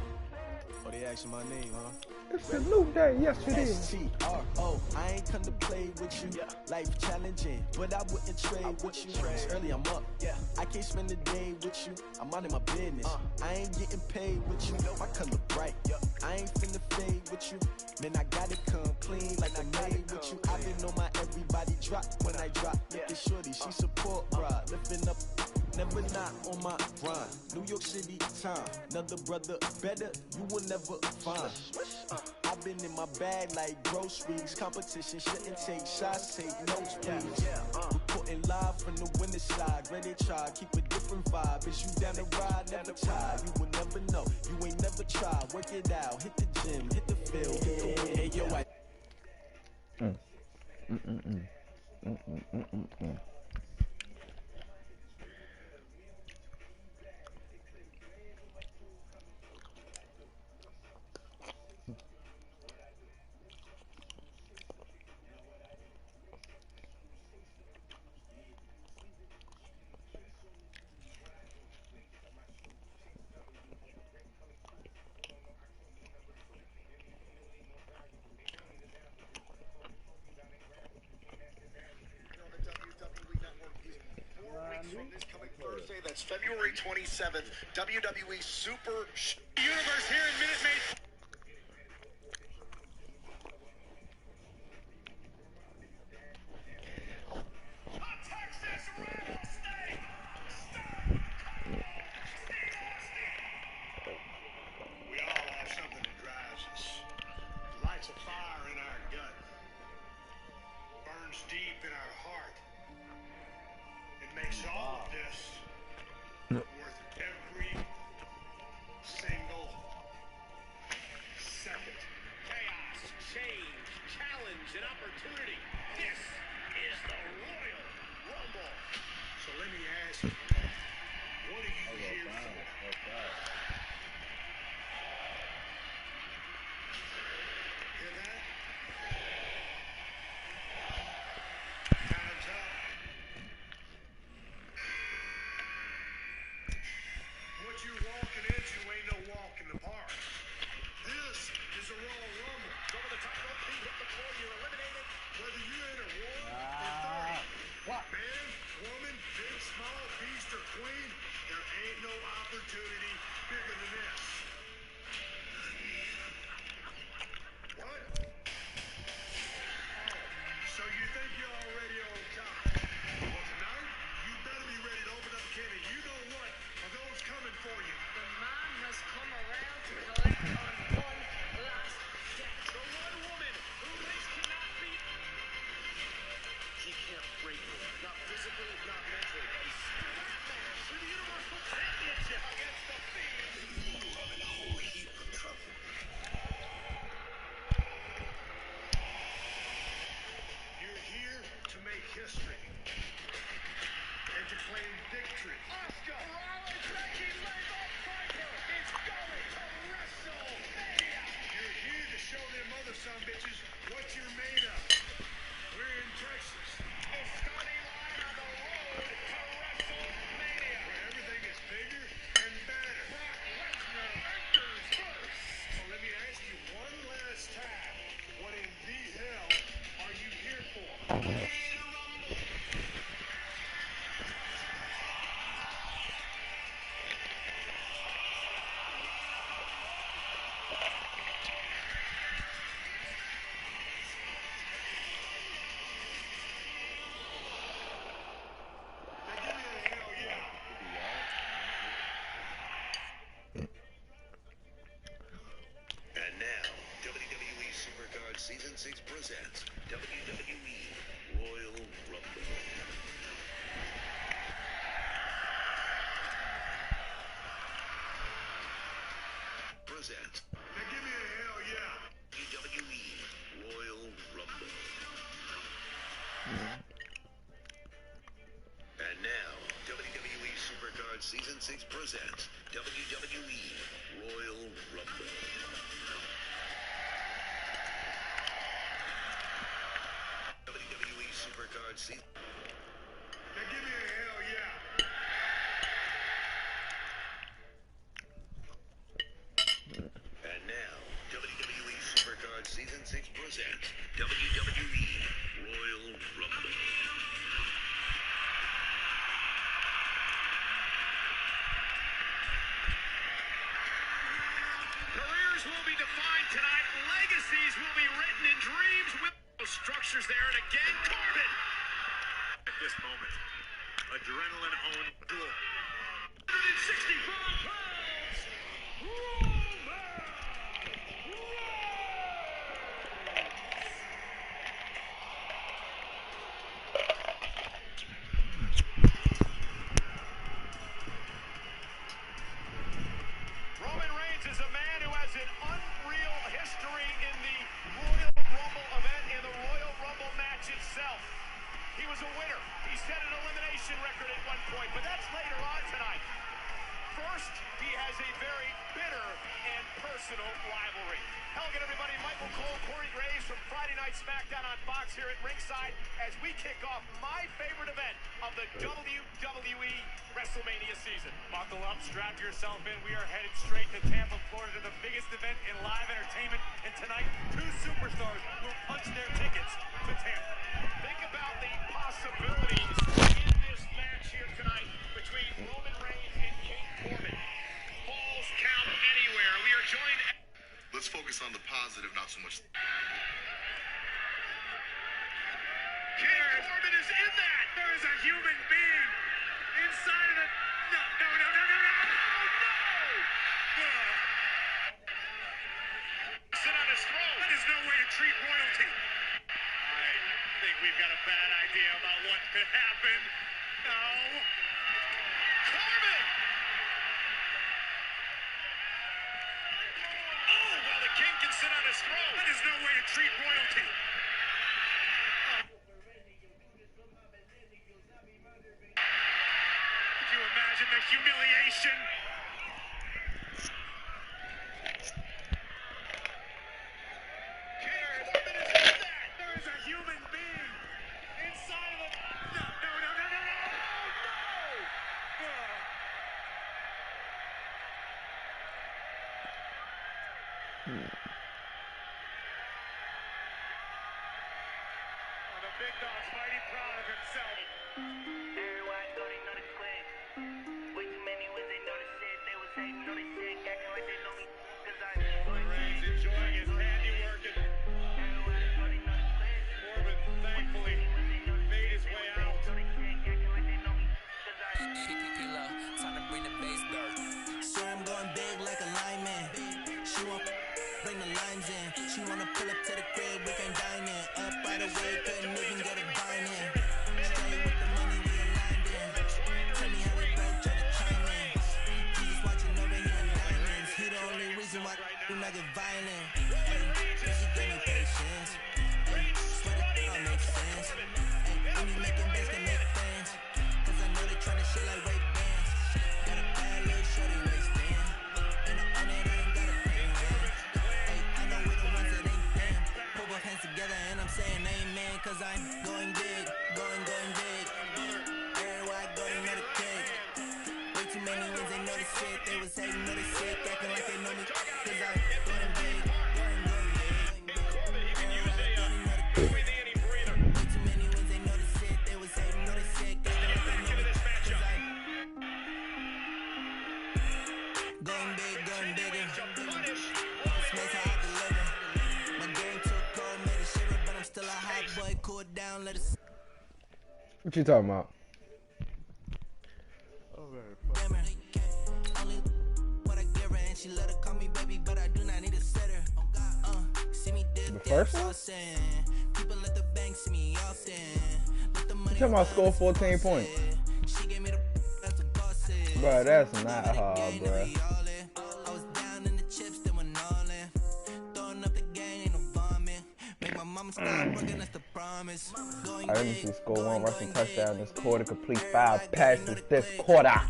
Oh, they asking my name, huh? It's a new day. Yes, it is. S-T-R-O. I ain't come to play with you. Life challenging, but I wouldn't trade with you. It's early, I'm up. I can't spend the day with you. I'm out of my business. I ain't getting paid with you. My color bright. I ain't finna fade with you. Man, I gotta come clean like I made with you. I've been on my everybody drop when I drop. Look at shorty, she support ride. Lifting up. Never not on my grind. New York City time. Another brother better, you will never find. I've been in my bag like groceries. Competition shouldn't take shots, take notes, please. Reporting live from the winning side. Ready to try, keep a different vibe. Is you down the ride, never try. You will never know, you ain't never try. Work it out, hit the gym, hit the field, hit the win. Hey, yo, from this coming Thursday, that's February 27th, WWE Super Universe here in Minute Maid. We all have something that drives us. Lights a fire in our gut. Burns deep in our heart. It makes all of this worth every single second. Chaos, change, challenge, and opportunity. This is the Royal Rumble. So let me ask you, what are you here for? Hear that? Time's up. What you're walking into ain't no walk in the park. This is a Royal Rumble. Go to the top rope, hit the floor, you're eliminated. Whether you're in a 1 or 30. Man, woman, big, small, beast, or queen, there ain't no opportunity bigger than this. What? Oh, so you think you're already on top? Well, tonight, you better be ready to open up a can of you know what, or those coming for you. The man has come around to collect on one last debt. The one woman who race cannot beat. He can't break her. Not physically, not mentally. For the Universal Championship against the Fiend. I'm in a whole heap of trouble. You're here to make history and to claim victory. Oscar! It's going to some bitches what you're made of. We're in Texas. A starting line on the road to WrestleMania, where everything is bigger and better. Brock Lesnar enters first. So let me ask you one last time. What in the hell are you here for? And now, WWE Supercard Season 6 presents WWE Royal Rumble. Presents. Now give me a hell yeah. WWE Royal Rumble. And now, WWE Supercard Season 6 presents WWE Royal Rumble. WWE Supercard Season. Now give me a hell yeah. And now, WWE Supercard Season 6 presents WWE Royal Rumble. Careers will be defined tonight. Legacies will be written in dreams. Structures there, and again, Corbin. At this moment, adrenaline-owned duel. 165 pounds. Roman Reigns is a man who has an unreal history in the Royal Rumble event, in the Royal Rumble match itself. He was a winner. He set an elimination record at one point, but that's later on tonight. First, he has a very bitter and personal rivalry. Hello again, everybody. Michael Cole, Corey Graves from Friday Night SmackDown on Fox here at ringside as we kick off my favorite event of the WWE WrestleMania season. Buckle up, strap yourself in. We are headed straight to Tampa, Florida, the biggest event in live entertainment. And tonight, two superstars will punch their tickets to Tampa. Think about the possibilities in this match here tonight between Roman Reigns and King Corbin. Falls count anywhere. We are joined. Let's focus on the positive, not so much. King Corbin is in that. There is a human being inside of the. No. Sit on his throne. That is no way to treat royalty. I think we've got a bad idea about what could happen. No. Corbin! Oh, well, the king can sit on his throne. That is no way to treat royalty. Could you imagine the humiliation? There is a human being inside of the. No. The big dog's mighty proud of himself. Everybody thought they know the click. Way too many when they know the shit. They was hating, know they sick, acting like they know me. Cause I Reigns enjoying his handiwork. Corbin thankfully made his way out. Time to bring the bass dirt. So I'm going big like a lineman. She won't bring the lines in. She wanna pull up to the crib, we can dine in. Up right away, couldn't even get a vine in. Stay with the money, we align cause I'm going big, going big. Everywhere I go, you know the cake. Way too many wins, they know the shit. They was hating, know the shit, acting like they know me. Cause I'm going big, going big. Everywhere I go, you know the cake. Way too many wins, they know the shit. They was hating, know the shit, acting like they know me. Cause I'm going big, going bigger. Smash how I deliver. My game too cold, made it shiver, but I'm still a hot boy. Cool it down, let it. What you talking about? Only what I give her, and she let her call me baby, but I do not need a setter. See me dip, The first one? people let the bank see me often. Let the You money talking about score 14 points? she gave me the that's the boss said. Bro, that's not hard, bro. I was down in the chips, they went all in. Throwing up the gang, ain't no vomit. Make my mama stop working, that's the promise. Going I didn't see score 1 rushing touchdown this quarter, complete 5 passes this quarter.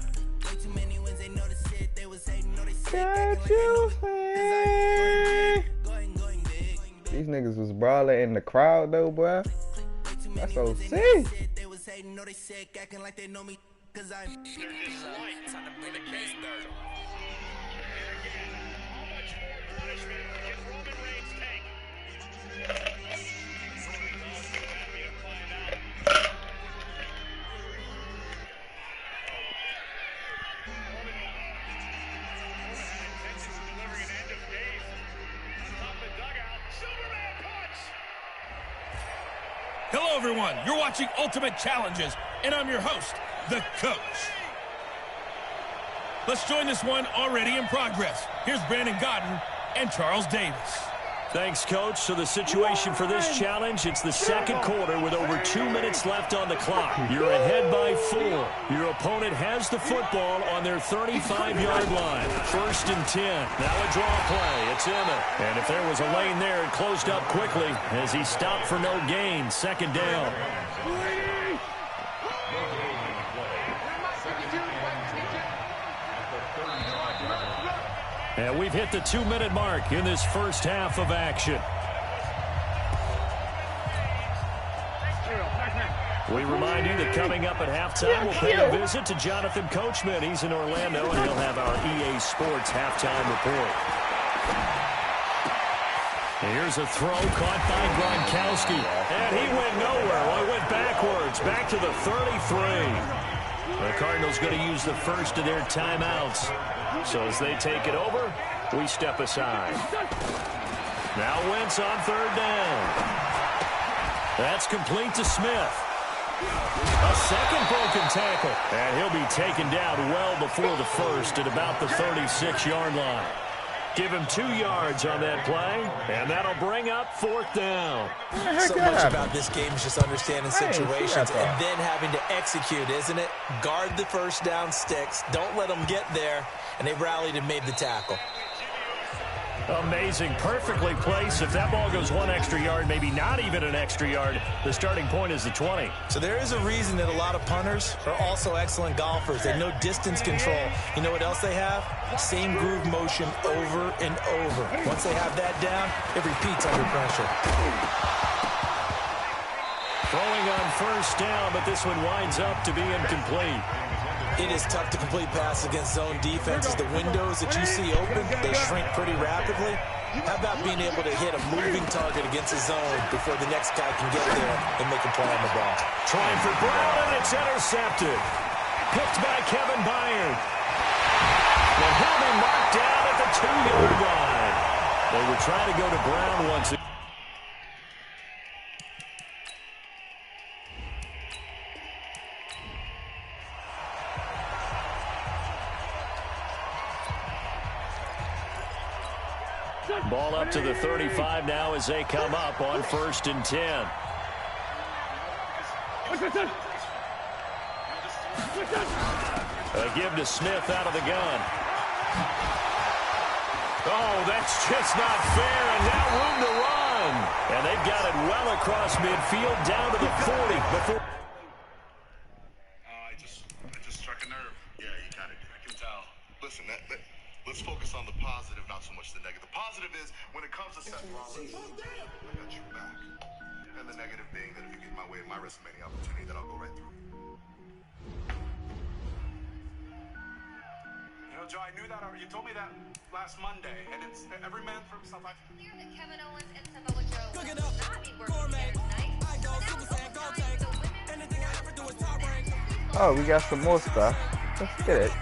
Can't you see? These niggas was brawling in the crowd though, bro. That's so sick. They was hating, know they sick, acting like they know me. Cause I'm time to bring the case back. How much more punishment can Roman Reigns take? Hello, everyone. You're watching Ultimate Challenges, and I'm your host, the Coach. Let's join this one already in progress. Here's Brandon Godden and Charles Davis. Thanks, Coach. So the situation for this challenge, it's the second quarter with over 2 minutes left on the clock. You're ahead by 4. Your opponent has the football on their 35-yard line. 1st and 10. Now a draw play. It's Emmett. And if there was a lane there, it closed up quickly as he stopped for no gain. 2nd down. And we've hit the 2-minute mark in this first half of action. We remind you that coming up at halftime, we'll pay a visit to Jonathan Coachman. He's in Orlando, and he'll have our EA Sports halftime report. And here's a throw caught by Gronkowski. And he went nowhere. Well, he went backwards, back to the 33. The Cardinals going to use the first of their timeouts. So as they take it over, we step aside. Now Wentz on 3rd down. That's complete to Smith. A second broken tackle. And he'll be taken down well before the first at about the 36-yard line. Give him 2 yards on that play, and that'll bring up 4th down. So much about this game is just understanding situations and then having to execute, isn't it? Guard the first down sticks. Don't let them get there. And they rallied and made the tackle. Amazing. Perfectly placed. If that ball goes 1 extra yard, maybe not even an extra yard, the starting point is the 20. So there is a reason that a lot of punters are also excellent golfers. They know distance control. You know what else they have? Same groove motion over and over. Once they have that down, it repeats under pressure. Throwing on 1st down, but this one winds up to be incomplete. It is tough to complete passes against zone defenses. The windows that you see open, they shrink pretty rapidly. How about being able to hit a moving target against a zone before the next guy can get there and make a play on the ball? Trying for Brown, and it's intercepted. Picked by Kevin Byard. And he'll be marked down at the 2-yard line. They were trying to go to Brown once again. Ball up to the 35 now as they come up on 1st and 10. A give to Smith out of the gun. Oh, that's just not fair, and now room to run. And they've got it well across midfield down to the 40 before. I just struck a nerve. Yeah, you got it. I can tell. Listen, let's focus on the positive, not so much the negative. The positive is when it comes to Seth Rollins, I got your back. And the negative being that if you get in my way of my WrestleMania opportunity, that I'll go right through. You know, Joe, I knew that already. You told me that last Monday, and it's every man for himself. Clear that Kevin Owens and Samoa Joe Cook it will up. not be working Gourmet. together tonight. I go So now Super it's Saiyan, go time tank. for the women's Anything I ever do is top rank. Oh, we got some more stuff. Let's get it.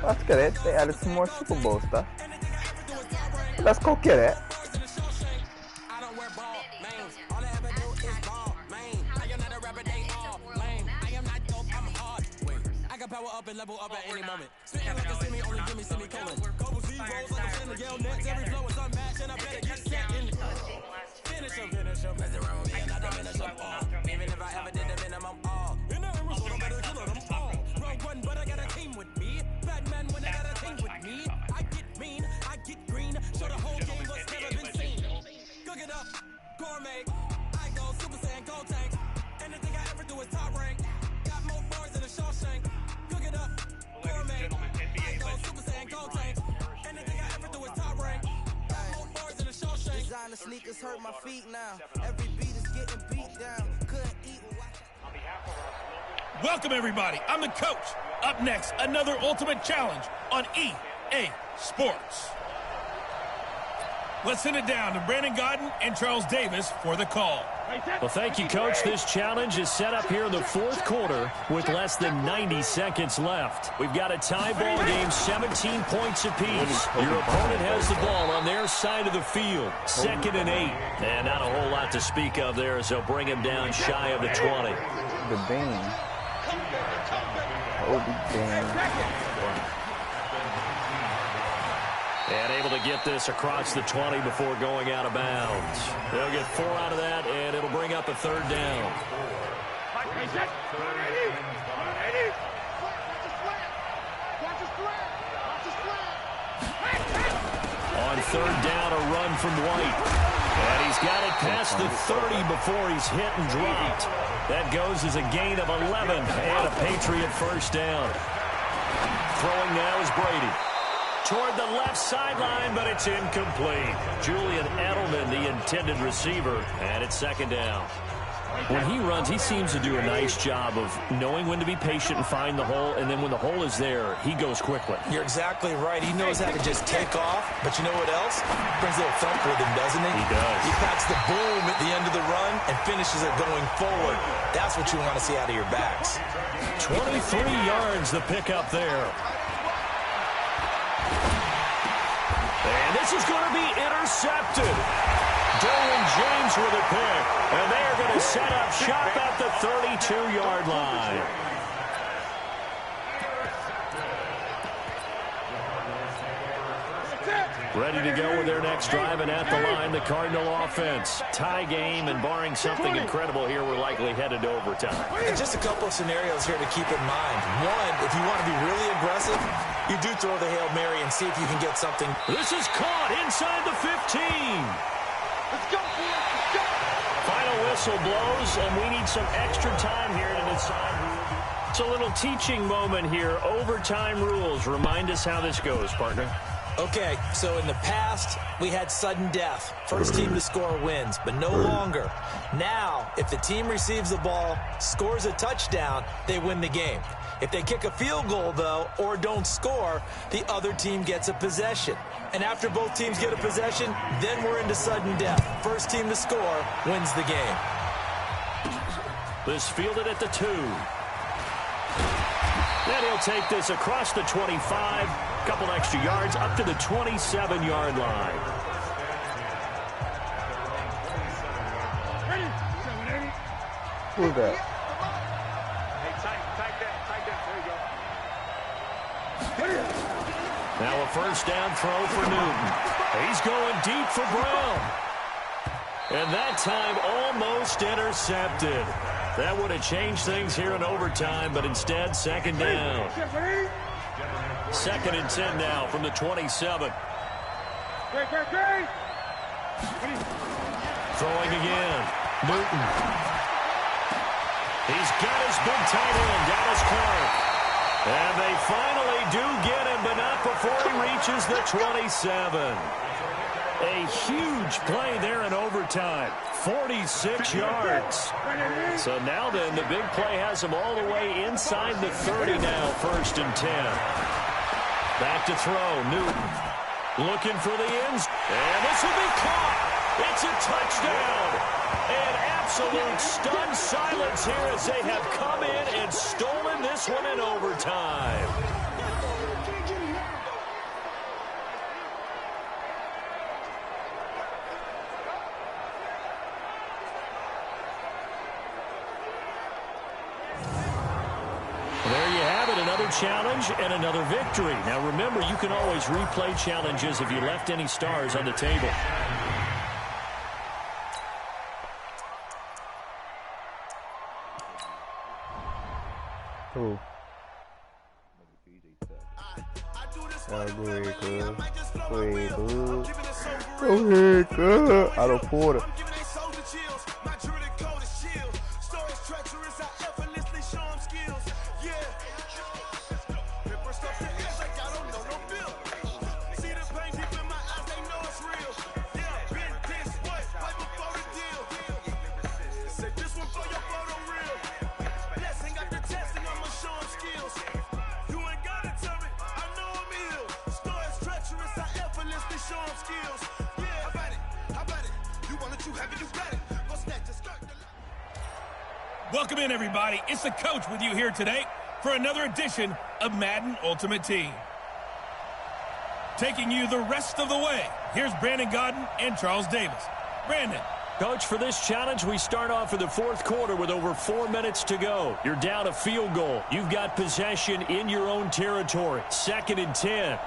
Let's get it. They added some more Super Bowl stuff. Let's go get it. I don't wear ball, man. All I ever do is ball, man. I am not a rapper, they all lame. I am not dope, I'm hard. Wait, I can power up and level up at any moment. Spitting like a semi, only give me semicolon. Couple zeros like a center, yell nets. Every flow is unmatched, and I better get set in. Finish him, mess around with me, and I diminish them all. Even if I ever did the minimum, all. In the result, I'm better kill them all. Wrong one, but I got a team with me. Bad man when I got a team with me. I get mean, I get green. Show the whole game what's never been seen. Cook it up, gourmet. I go Super Saiyan, go tank. Anything I ever do is top rank. Got more bars than a Shawshank. Cook it up, gourmet. I go Super Saiyan, go tank. Anything I ever do is top rank. Got more bars than a Shawshank. Designer sneakers hurt my feet now. Every beat is getting beat down. Couldn't eat or watch. Welcome, everybody. I'm the coach. Up next, another Ultimate Challenge on EA Sports. Let's send it down to Brandon Godden and Charles Davis for the call. Well, thank you, Coach. This challenge is set up here in the fourth quarter with less than 90 seconds left. We've got a tie ball game, 17 points apiece. Your opponent has the ball on their side of the field, 2nd and 8. And not a whole lot to speak of there as they'll bring him down shy of the 20. The Dean. Obi Dean. And able to get this across the 20 before going out of bounds. They'll get 4 out of that, and it'll bring up a 3rd down. On 3rd down, a run from White. And he's got it past the 30 before he's hit and dropped. That goes as a gain of 11 and a Patriot 1st down. Throwing now is Brady. Toward the left sideline, but it's incomplete. Julian Edelman, the intended receiver, and it's 2nd down. When he runs, he seems to do a nice job of knowing when to be patient and find the hole, and then when the hole is there, he goes quickly. You're exactly right. He knows how to just take off, but you know what else? Brings a little thump with him, doesn't he? He does. He packs the boom at the end of the run and finishes it going forward. That's what you want to see out of your backs. 23 yards, the pickup there. And this is going to be intercepted. Derwin James with a pick. And they're going to set up shop at the 32-yard line. Ready to go with their next drive, and at the line, the Cardinal offense. Tie game, and barring something incredible here, we're likely headed to overtime. And just a couple of scenarios here to keep in mind. One, if you want to be really aggressive, you do throw the Hail Mary and see if you can get something. This is caught inside the 15. Let's go, boys. Let's go. Final whistle blows, and we need some extra time here to decide. It's a little teaching moment here. Overtime rules. Remind us how this goes, partner. Okay, so in the past, we had sudden death. First team to score wins, but no longer. Now, if the team receives the ball, scores a touchdown, they win the game. If they kick a field goal, though, or don't score, the other team gets a possession. And after both teams get a possession, then we're into sudden death. First team to score wins the game. This fielded at the 2. Then he'll take this across the 25, couple extra yards up to the 27-yard line. Who's that? Hey, tight that. There you go. Now a first down throw for Newton. He's going deep for Brown. And that time almost intercepted. That would have changed things here in overtime, but instead, 2nd down. 2nd and 10 now from the 27. Throwing again. Newton. He's got his big tight end, Dallas Clark. And they finally do get him, but not before he reaches the 27. A huge play there in overtime. 46 yards. So now then, the big play has them all the way inside the 30 now, 1st and 10. Back to throw, Newton. Looking for the ends. And this will be caught. It's a touchdown. An absolute stunned silence here as they have come in and stolen this one in overtime. There you have it, another challenge and another victory. Now remember, you can always replay challenges if you left any stars on the table. Cool. Go ahead, cuz. Go ahead, cuz. Go ahead, cuz. I don't pour it. Welcome in, everybody. It's the coach with you here today for another edition of Madden Ultimate Team. Taking you the rest of the way, here's Brandon Godden and Charles Davis. Brandon. Coach, for this challenge, we start off in the 4th quarter with over 4 minutes to go. You're down a field goal. You've got possession in your own territory. 2nd and 10.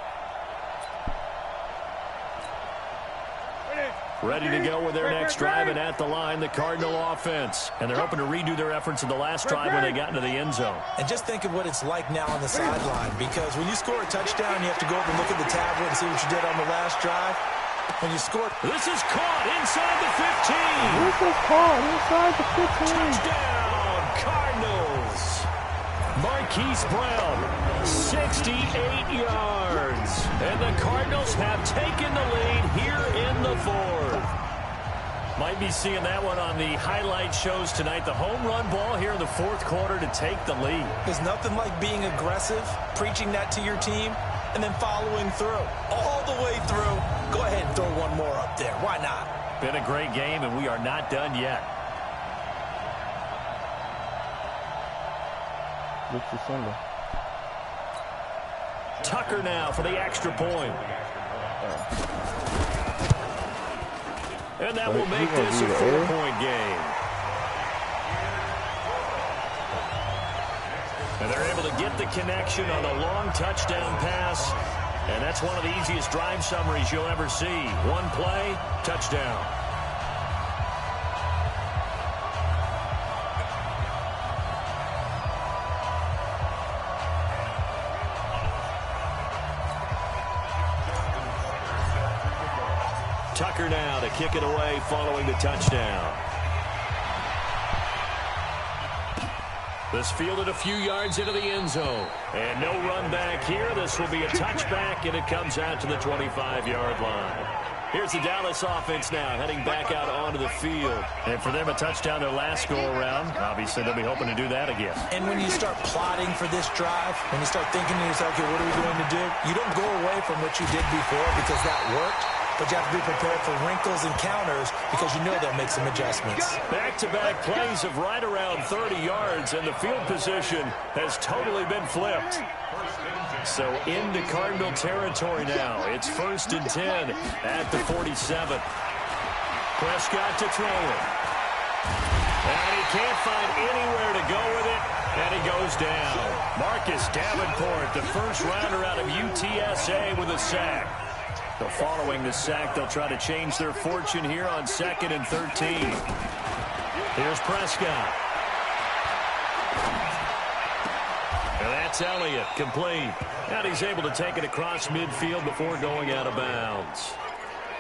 Ready to go with their next drive, and at the line, the Cardinal offense. And they're hoping to redo their efforts in the last drive when they got into the end zone. And just think of what it's like now on the sideline, because when you score a touchdown, you have to go up and look at the tablet and see what you did on the last drive. When you score, this is caught inside the 15. This is caught inside the 15. Touchdown, Cardinals. Marquise Brown, 68 yards. And the Cardinals have taken the lead here in the 4th. Might be seeing that one on the highlight shows tonight. The home run ball here in the 4th quarter to take the lead. There's nothing like being aggressive, preaching that to your team, and then following through. All the way through. Go ahead and throw one more up there. Why not? Been a great game, and we are not done yet. What's the symbol? Tucker now for the extra point. And that will make this a 4-point game. And they're able to get the connection on a long touchdown pass. And that's one of the easiest drive summaries you'll ever see. One play, touchdown. Tucker now to kick it away following the touchdown. This fielded a few yards into the end zone. And no run back here. This will be a touchback, and it comes out to the 25-yard line. Here's the Dallas offense now heading back out onto the field. And for them, a touchdown their last go-around. Obviously, they'll be hoping to do that again. And when you start plotting for this drive, when you start thinking to yourself, okay, what are we going to do? You don't go away from what you did before because that worked. But you have to be prepared for wrinkles and counters because you know they'll make some adjustments. Back-to-back plays of right around 30 yards, and the field position has totally been flipped. So into Cardinal territory now. It's 1st and 10 at the 47. Prescott to throw it. And he can't find anywhere to go with it, and he goes down. Marcus Davenport, the first rounder out of UTSA with a sack. So following the sack, they'll try to change their fortune here on 2nd and 13. Here's Prescott. And that's Elliott, complete. And he's able to take it across midfield before going out of bounds.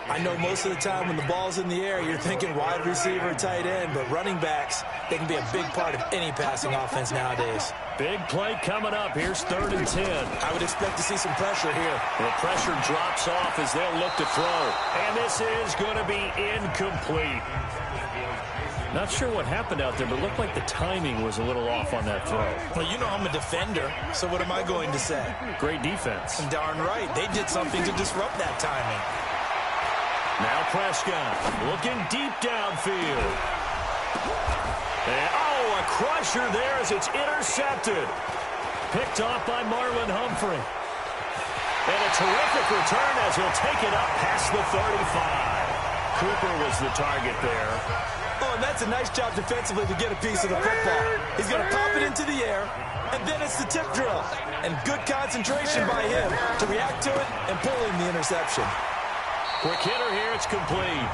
I know most of the time when the ball's in the air, you're thinking wide receiver, tight end, but running backs, they can be a big part of any passing offense nowadays. Big play coming up. Here's 3rd and 10. I would expect to see some pressure here. The pressure drops off as they'll look to throw. And this is going to be incomplete. Not sure what happened out there, but it looked like the timing was a little off on that throw. Well, you know I'm a defender, so what am I going to say? Great defense. Darn right. They did something to disrupt that timing. Now Prescott looking deep downfield. And, a crusher there as it's intercepted. Picked off by Marlon Humphrey. And a terrific return as he'll take it up past the 35. Cooper was the target there. Oh, and that's a nice job defensively to get a piece of the football. He's going to pop it into the air, and then it's the tip drill. And good concentration by him to react to it and pull in the interception. Quick hitter here, it's complete.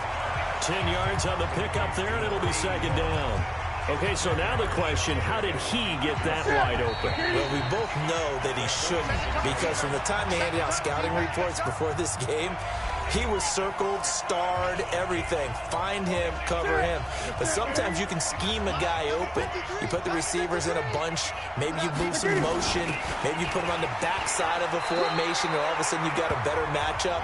10 yards on the pickup there, and it'll be 2nd down. Okay, so now the question, how did he get that wide open? Well, we both know that he shouldn't, because from the time they handed out scouting reports before this game, he was circled, starred, everything. Find him, cover him. But sometimes you can scheme a guy open. You put the receivers in a bunch. Maybe you move some motion. Maybe you put them on the backside of a formation, and all of a sudden you've got a better matchup.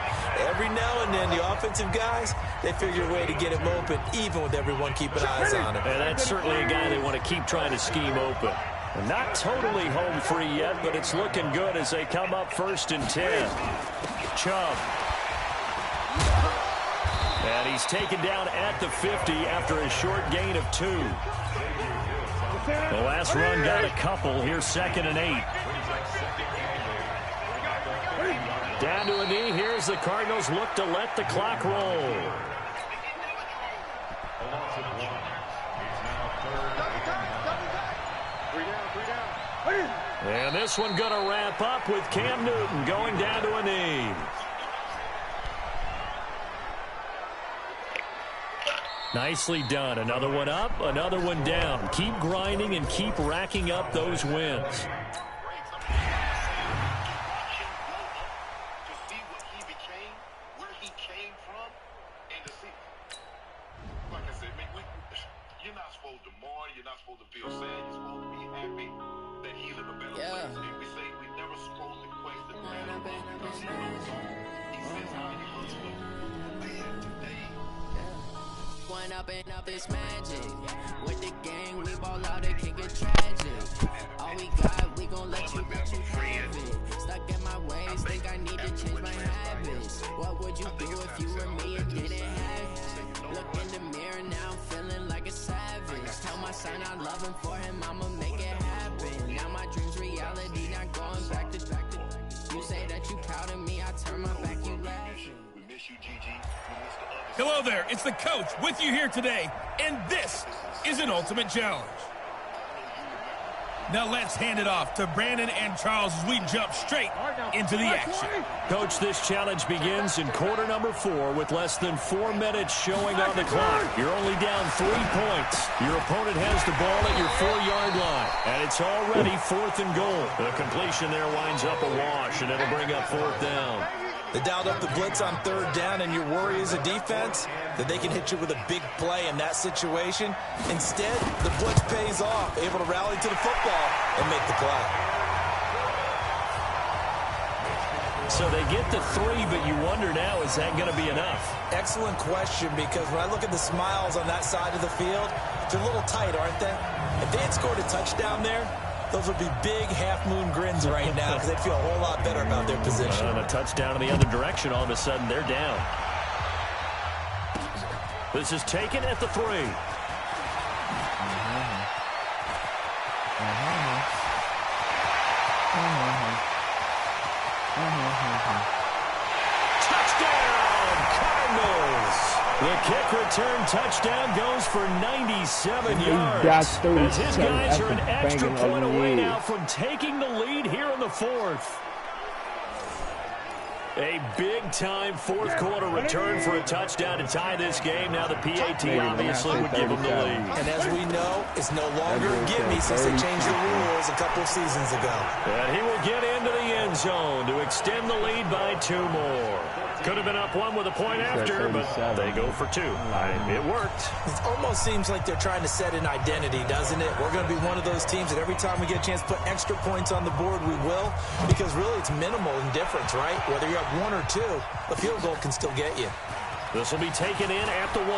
Every now and then, the offensive guys, they figure a way to get him open, even with everyone keeping eyes on him. And that's certainly a guy they want to keep trying to scheme open. Not totally home free yet, but it's looking good as they come up 1st and 10. Chubb. And he's taken down at the 50 after a short gain of 2. The last run got a couple. Here's 2nd and 8. Down to a knee. Here's the Cardinals look to let the clock roll. And this one going to wrap up with Cam Newton going down to a knee. Nicely done. Another one up, another one down. Keep grinding and keep racking up those wins. Up this magic with the gang, we ball out and kick it tragic. All we got, we gon' let you have it. Stuck in my ways, think I need to change my habits. What would you do if you were me and didn't have it? Look in the mirror now, I'm feeling like a savage. Tell my son I love him, for him I'ma make it happen. Now my dreams reality, not going back to. You say that you proud of me, I turn my back, you laughing. Hello there, it's the coach with you here today, and this is an Ultimate Challenge. Now let's hand it off to Brandon and Charles as we jump straight into the action. Coach, this challenge begins in quarter number 4 with less than 4 minutes showing on the clock. You're only down 3 points. Your opponent has the ball at your 4-yard line, and it's already 4th and goal. The completion there winds up a wash, and it'll bring up 4th down. They dialed up the blitz on 3rd down, and your worry as a defense that they can hit you with a big play in that situation. Instead, the blitz pays off, able to rally to the football and make the play. So they get the 3, but you wonder now, is that going to be enough? Excellent question, because when I look at the smiles on that side of the field, they're a little tight, aren't they? If they had scored a touchdown there, those would be big half-moon grins right now because they'd feel a whole lot better about their position. And a touchdown in the other direction, all of a sudden they're down. This is taken at the 3. Touchdown, Cardinals! The kick return touchdown goes for 97 yards. As his guys are an extra point away now from taking the lead here in the 4th. A big-time 4th quarter return for a touchdown to tie this game. Now the PAT obviously would give him the lead. And as we know, it's no longer a gimme since they changed the rules a couple of seasons ago. And he will get into the end zone to extend the lead by 2 more. Could have been up one with a point after, but they go for two. It worked. It almost seems like they're trying to set an identity, doesn't it? We're going to be one of those teams that every time we get a chance to put extra points on the board, we will. Because really, it's minimal in difference, right? Whether you're up one or two, a field goal can still get you. This will be taken in at the 1.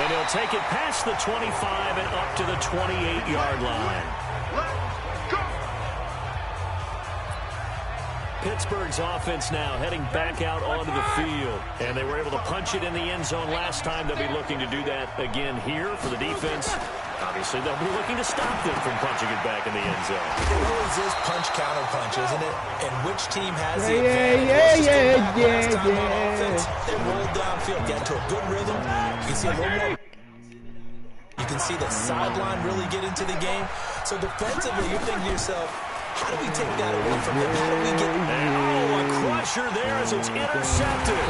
And he'll take it past the 25 and up to the 28-yard line. Pittsburgh's offense now heading back out onto the field. And they were able to punch it in the end zone last time. They'll be looking to do that again here for the defense. Obviously, they'll be looking to stop them from punching it back in the end zone. It always is punch-counter-punch, isn't it? And which team has the advantage? Last time on offense, they rolled downfield, get into a good rhythm. You can see a little more. You can see the sideline really get into the game. So defensively, you're thinking to yourself, how do we take that away from them? How do we get... Oh, a crusher there as it's intercepted.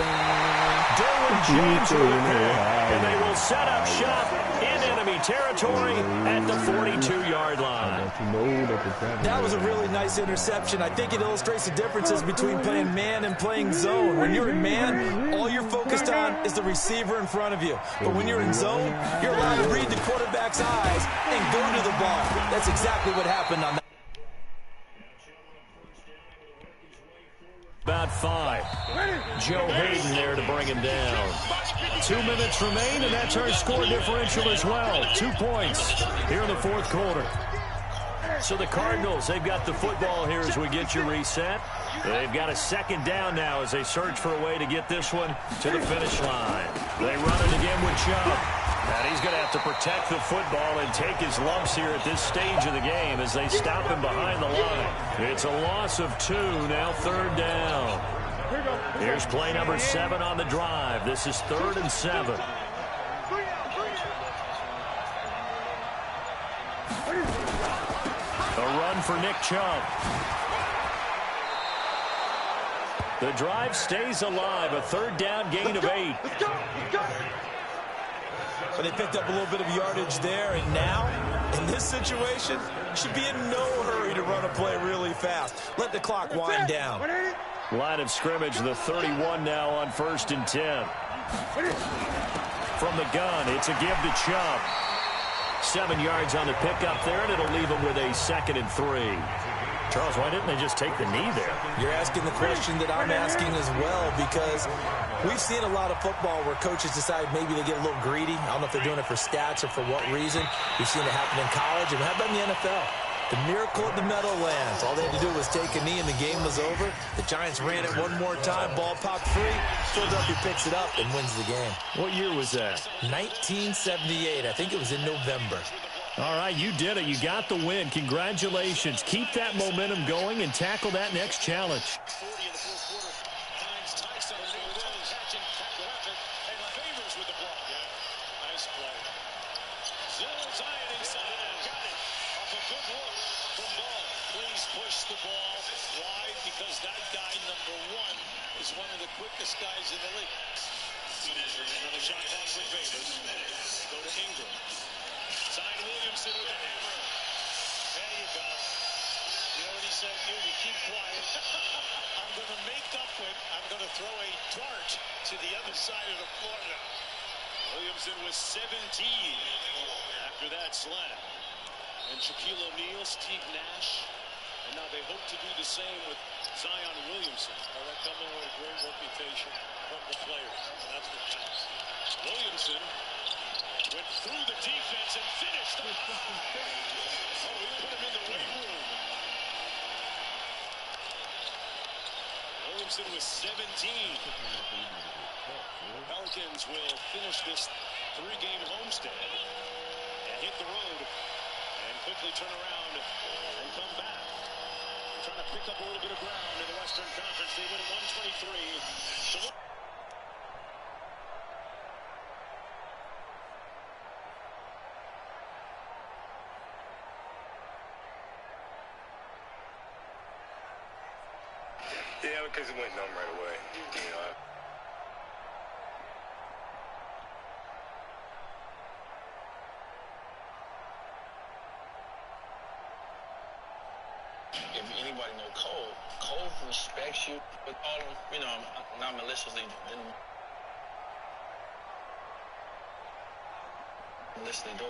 Derwin James will repair, and they will set up shop in enemy territory at the 42-yard line. That was a really nice interception. I think it illustrates the differences between playing man and playing zone. When you're in man, all you're focused on is the receiver in front of you. But when you're in zone, you're allowed to read the quarterback's eyes and go to the ball. That's exactly what happened on that. About 5. Joe Hayden there to bring him down. 2 minutes remain, and that's our score differential as well. 2 points here in the fourth quarter. So the Cardinals, they've got the football here as we get you reset. They've got a second down now as they search for a way to get this one to the finish line. They run it again with Chubb. And he's going to have to protect the football and take his lumps here at this stage of the game as they stop him behind the line. It's a loss of 2, now 3rd down. Here's play number 7 on the drive. This is 3rd and 7. A run for Nick Chubb. The drive stays alive, a 3rd down gain of 8. But they picked up a little bit of yardage there, and now, in this situation, should be in no hurry to run a play really fast. Let the clock wind down. Line of scrimmage, the 31 now on 1st and 10. From the gun, it's a give to Chubb. 7 yards on the pickup there, and it'll leave him with a 2nd and 3. Charles, why didn't they just take the knee there? You're asking the question that I'm asking as well, because we've seen a lot of football where coaches decide maybe they get a little greedy. I don't know if they're doing it for stats or for what reason. We've seen it happen in college, and how about in the NFL? The miracle of the Meadowlands. All they had to do was take a knee, and the game was over. The Giants ran it one more time. Ball popped free. Philadelphia picks it up and wins the game. What year was that? 1978. I think it was in November. All right, you did it. You got the win. Congratulations. Keep that momentum going and tackle that next challenge. One of the quickest guys in the league. Another shot clock for Favors. Go to Ingram. Zion Williamson with a hammer. There you go. You know what he said? You keep quiet. I'm going to make up with. I'm going to throw a dart to the other side of the floor now. Williamson was 17 after that slam. And Shaquille O'Neal, Steve Nash. And now they hope to do the same with Zion Williamson. Well, they're coming with a great reputation from the players, and that's what counts. Williamson went through the defense and finished. Oh, he put him in the weight room. Williamson was 17. The Pelicans will finish this 3-game homestand and hit the road and quickly turn around and come back. Trying to pick up a little bit of ground in the Western Conference. They win 123. Yeah, because it went numb right away. You know, anybody know Cole, Cole respects you, but all of them, you know, not maliciously, didn't maliciously do it.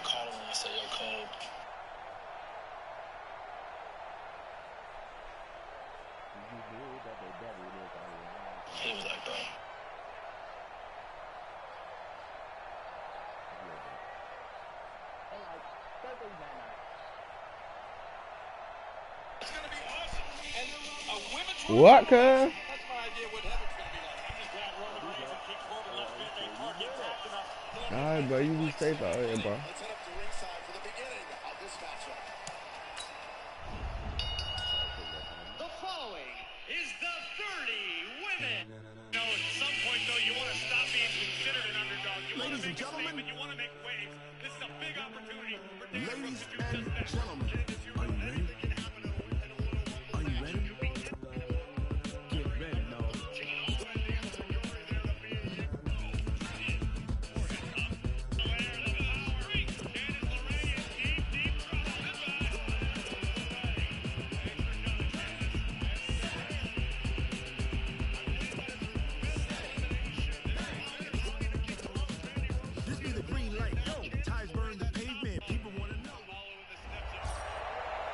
Call him and I say, yo, Cole. He was like, bro. What, cuz? Alright, bro, you be safe out here, bro. The following is the 30 women. No, at some point, though, you want to stop being considered an underdog. You want to make a statement. You want to make waves. This is a big opportunity for Ladies and gentlemen, are you ready? Are you ready? Get ready, no.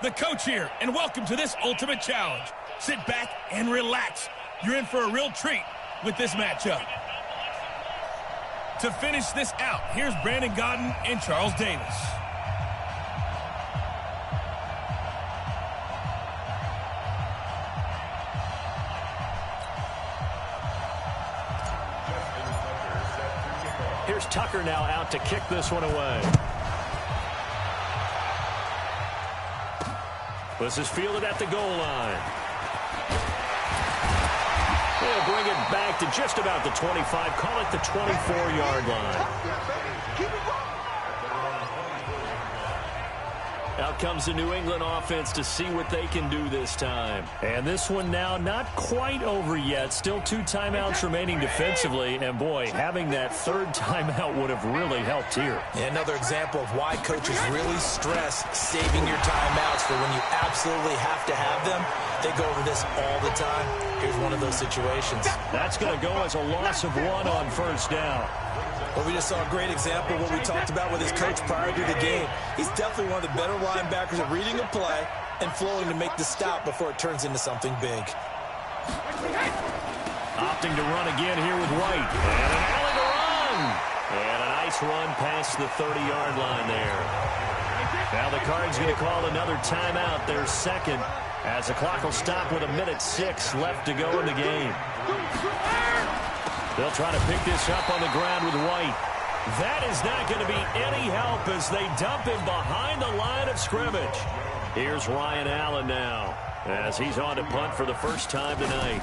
The coach here, and welcome to this Ultimate Challenge. Sit back and relax. You're in for a real treat with this matchup. To finish this out, here's Brandon Godden and Charles Davis. Here's Tucker now out to kick this one away. This is fielded at the goal line. They'll bring it back to just about the 25. Call it the 24-yard line. Out comes the New England offense to see what they can do this time. And this one now not quite over yet. Still 2 timeouts remaining defensively. And, boy, having that third timeout would have really helped here. Yeah, another example of why coaches really stress saving your timeouts for when you absolutely have to have them. They go over this all the time. Here's one of those situations. That's going to go as a loss of 1 on first down. Well, we just saw a great example of what we talked about with his coach prior to the game. He's definitely one of the better linebackers at reading a play and flowing to make the stop before it turns into something big. Opting to run again here with White. And an alley to run. And a nice run past the 30-yard line there. Now the Cards going to call another timeout, their second, as the clock will stop with 1:06 left to go in the game. They'll try to pick this up on the ground with White. That is not going to be any help as they dump him behind the line of scrimmage. Here's Ryan Allen now as he's on to punt for the first time tonight.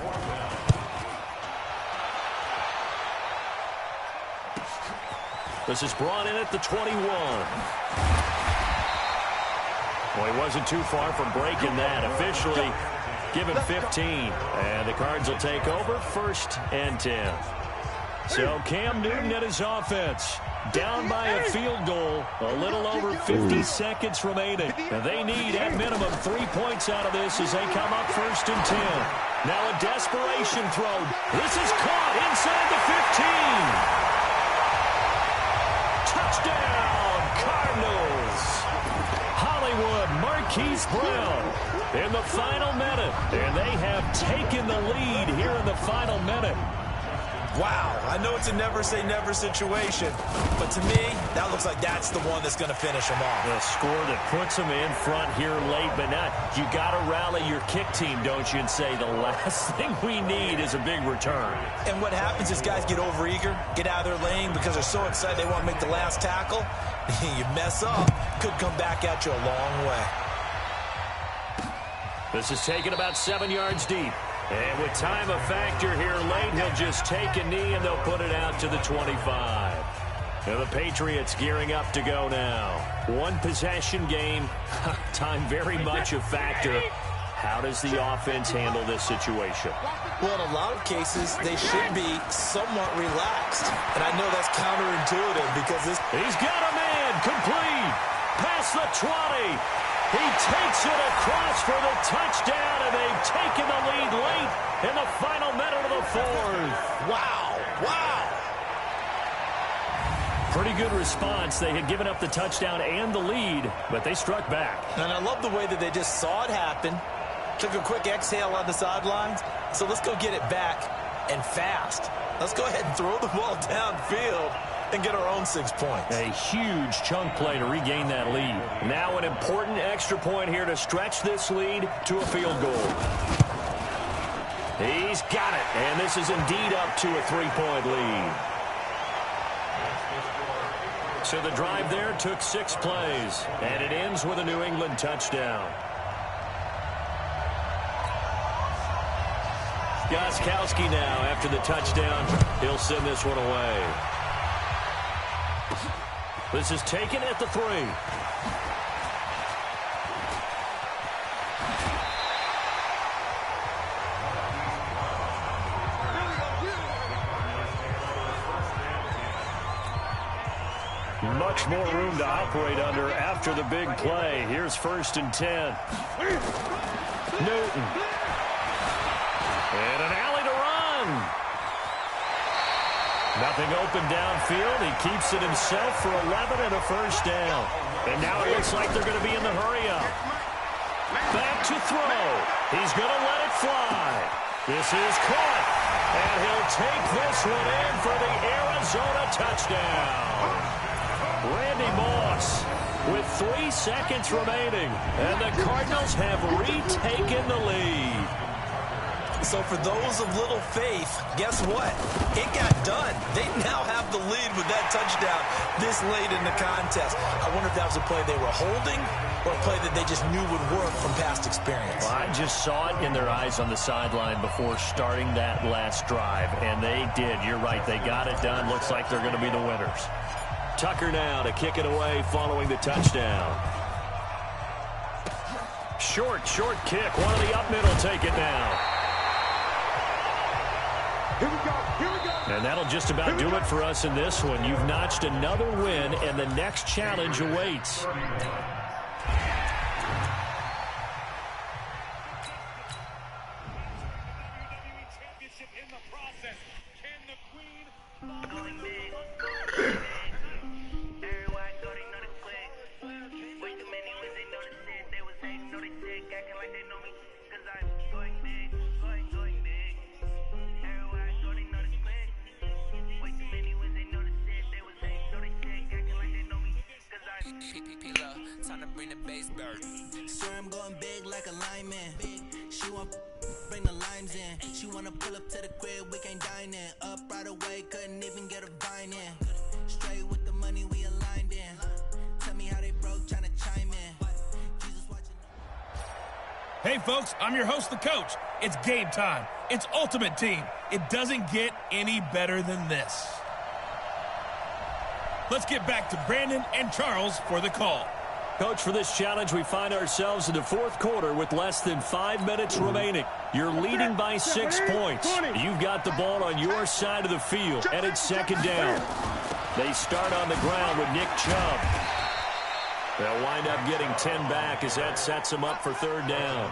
This is brought in at the 21. Well, he wasn't too far from breaking that. Officially given 15. And the Cards will take over 1st and 10. So Cam Newton and his offense down by a field goal, a little over 50 seconds remaining. And they need at minimum 3 points out of this as they come up 1st and 10. Now a desperation throw. This is caught inside the 15. Touchdown, Cardinals. Hollywood Marquise Brown in the final minute. And they have taken the lead here in the final minute. Wow, I know it's a never-say-never situation, but to me, that looks like that's the one that's going to finish them off. The score that puts them in front here late, but not. You got to rally your kick team, don't you, and say the last thing we need is a big return. And what happens is guys get overeager, get out of their lane because they're so excited they want to make the last tackle. You mess up, could come back at you a long way. This is taken about 7 yards deep. And with time a factor here late, he'll just take a knee and they'll put it out to the 25. And the Patriots gearing up to go now. One possession game. Time very much a factor. How does the offense handle this situation? Well, in a lot of cases, they should be somewhat relaxed. And I know that's counterintuitive because this... He's got a man complete. Past the 20. He takes it across for the touchdown, and they've taken the lead late in the final minute of the fourth. Wow. Wow. Pretty good response. They had given up the touchdown and the lead, but they struck back. And I love the way that they just saw it happen, took a quick exhale on the sidelines. So let's go get it back and fast. Let's go ahead and throw the ball downfield and get our own 6 points. A huge chunk play to regain that lead. Now an important extra point here to stretch this lead to a field goal. He's got it, and this is indeed up to a 3-point lead. So the drive there took 6 plays, and it ends with a New England touchdown. Gostkowski now, after the touchdown, he'll send this one away. This is taken at the 3. Much more room to operate under after the big play. Here's 1st and 10. Newton. And an alley to run. Nothing open downfield. He keeps it himself for 11 and a 1st down. And now it looks like they're going to be in the hurry-up. Back to throw. He's going to let it fly. This is caught. And he'll take this one in for the Arizona touchdown. Randy Moss with 3 seconds remaining. And the Cardinals have retaken the lead. So for those of little faith, guess what? It got done. They now have the lead with that touchdown this late in the contest. I wonder if that was a play they were holding or a play that they just knew would work from past experience. Well, I just saw it in their eyes on the sideline before starting that last drive, and they did. You're right. They got it done. Looks like they're going to be the winners. Tucker now to kick it away following the touchdown. Short kick. One of the up middle take it now. Here we go. And that'll just about do it for us in this one. You've notched another win, and the next challenge awaits. Swear I'm going big like a lineman. She want bring the limes in. She wanna pull up to the crib, we can't dine in. Up right away, couldn't even get a vine in. Straight with the money we aligned in. Tell me how they broke, tryna chime in. Jesus watching. Hey folks, I'm your host, the coach. It's game time. It's Ultimate Team. It doesn't get any better than this. Let's get back to Brandon and Charles for the call. Coach, for this challenge, we find ourselves in the 4th quarter with less than 5 minutes remaining. You're leading by 6 points. You've got the ball on your side of the field, and it's 2nd down. They start on the ground with Nick Chubb. They'll wind up getting 10 back as that sets them up for 3rd down.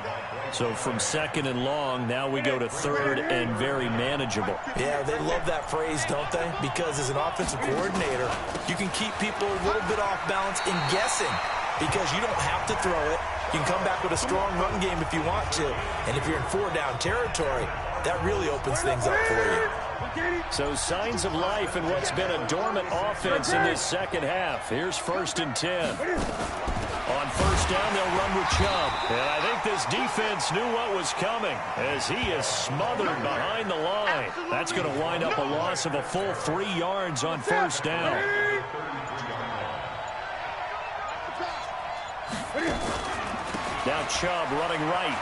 So from 2nd and long, now we go to 3rd and very manageable. Yeah, they love that phrase, don't they? Because as an offensive coordinator, you can keep people a little bit off balance in guessing. Because you don't have to throw it. You can come back with a strong run game if you want to. And if you're in 4-down territory, that really opens things up for you. So signs of life in what's been a dormant offense in this 2nd half. Here's 1st and 10. On 1st down, they'll run with Chubb. And I think this defense knew what was coming as he is smothered behind the line. That's going to wind up a loss of a full 3 yards on 1st down. Now Chubb running right.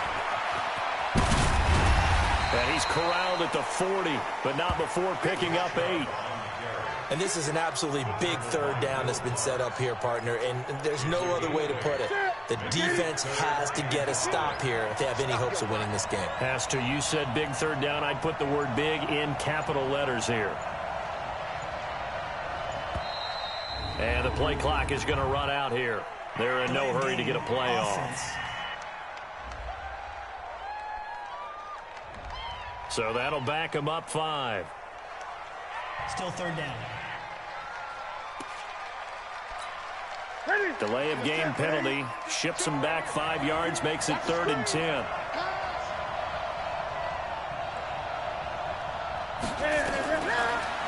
And he's corralled at the 40, but not before picking up 8. And this is an absolutely big 3rd down that's been set up here, partner, and there's no other way to put it. The defense has to get a stop here if they have any hopes of winning this game. Pastor, you said big third down. I'd put the word big in capital letters here. And the play clock is going to run out here. They're in no hurry to get a play off. So that'll back them up 5. Still third down. Delay of game penalty. Ships them back 5 yards, makes it 3rd and 10.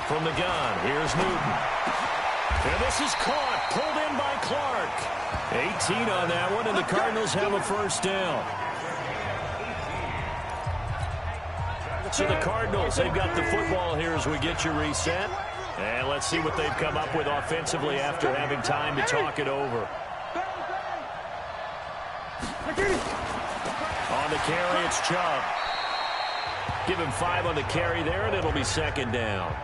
From the gun, here's Newton. And this is caught, pulled in by Clark. 18 on that one, and the Cardinals have a first down. So the Cardinals, they've got the football here as we get you reset. And let's see what they've come up with offensively after having time to talk it over. On the carry, it's Chubb. Give him 5 on the carry there, and it'll be 2nd down.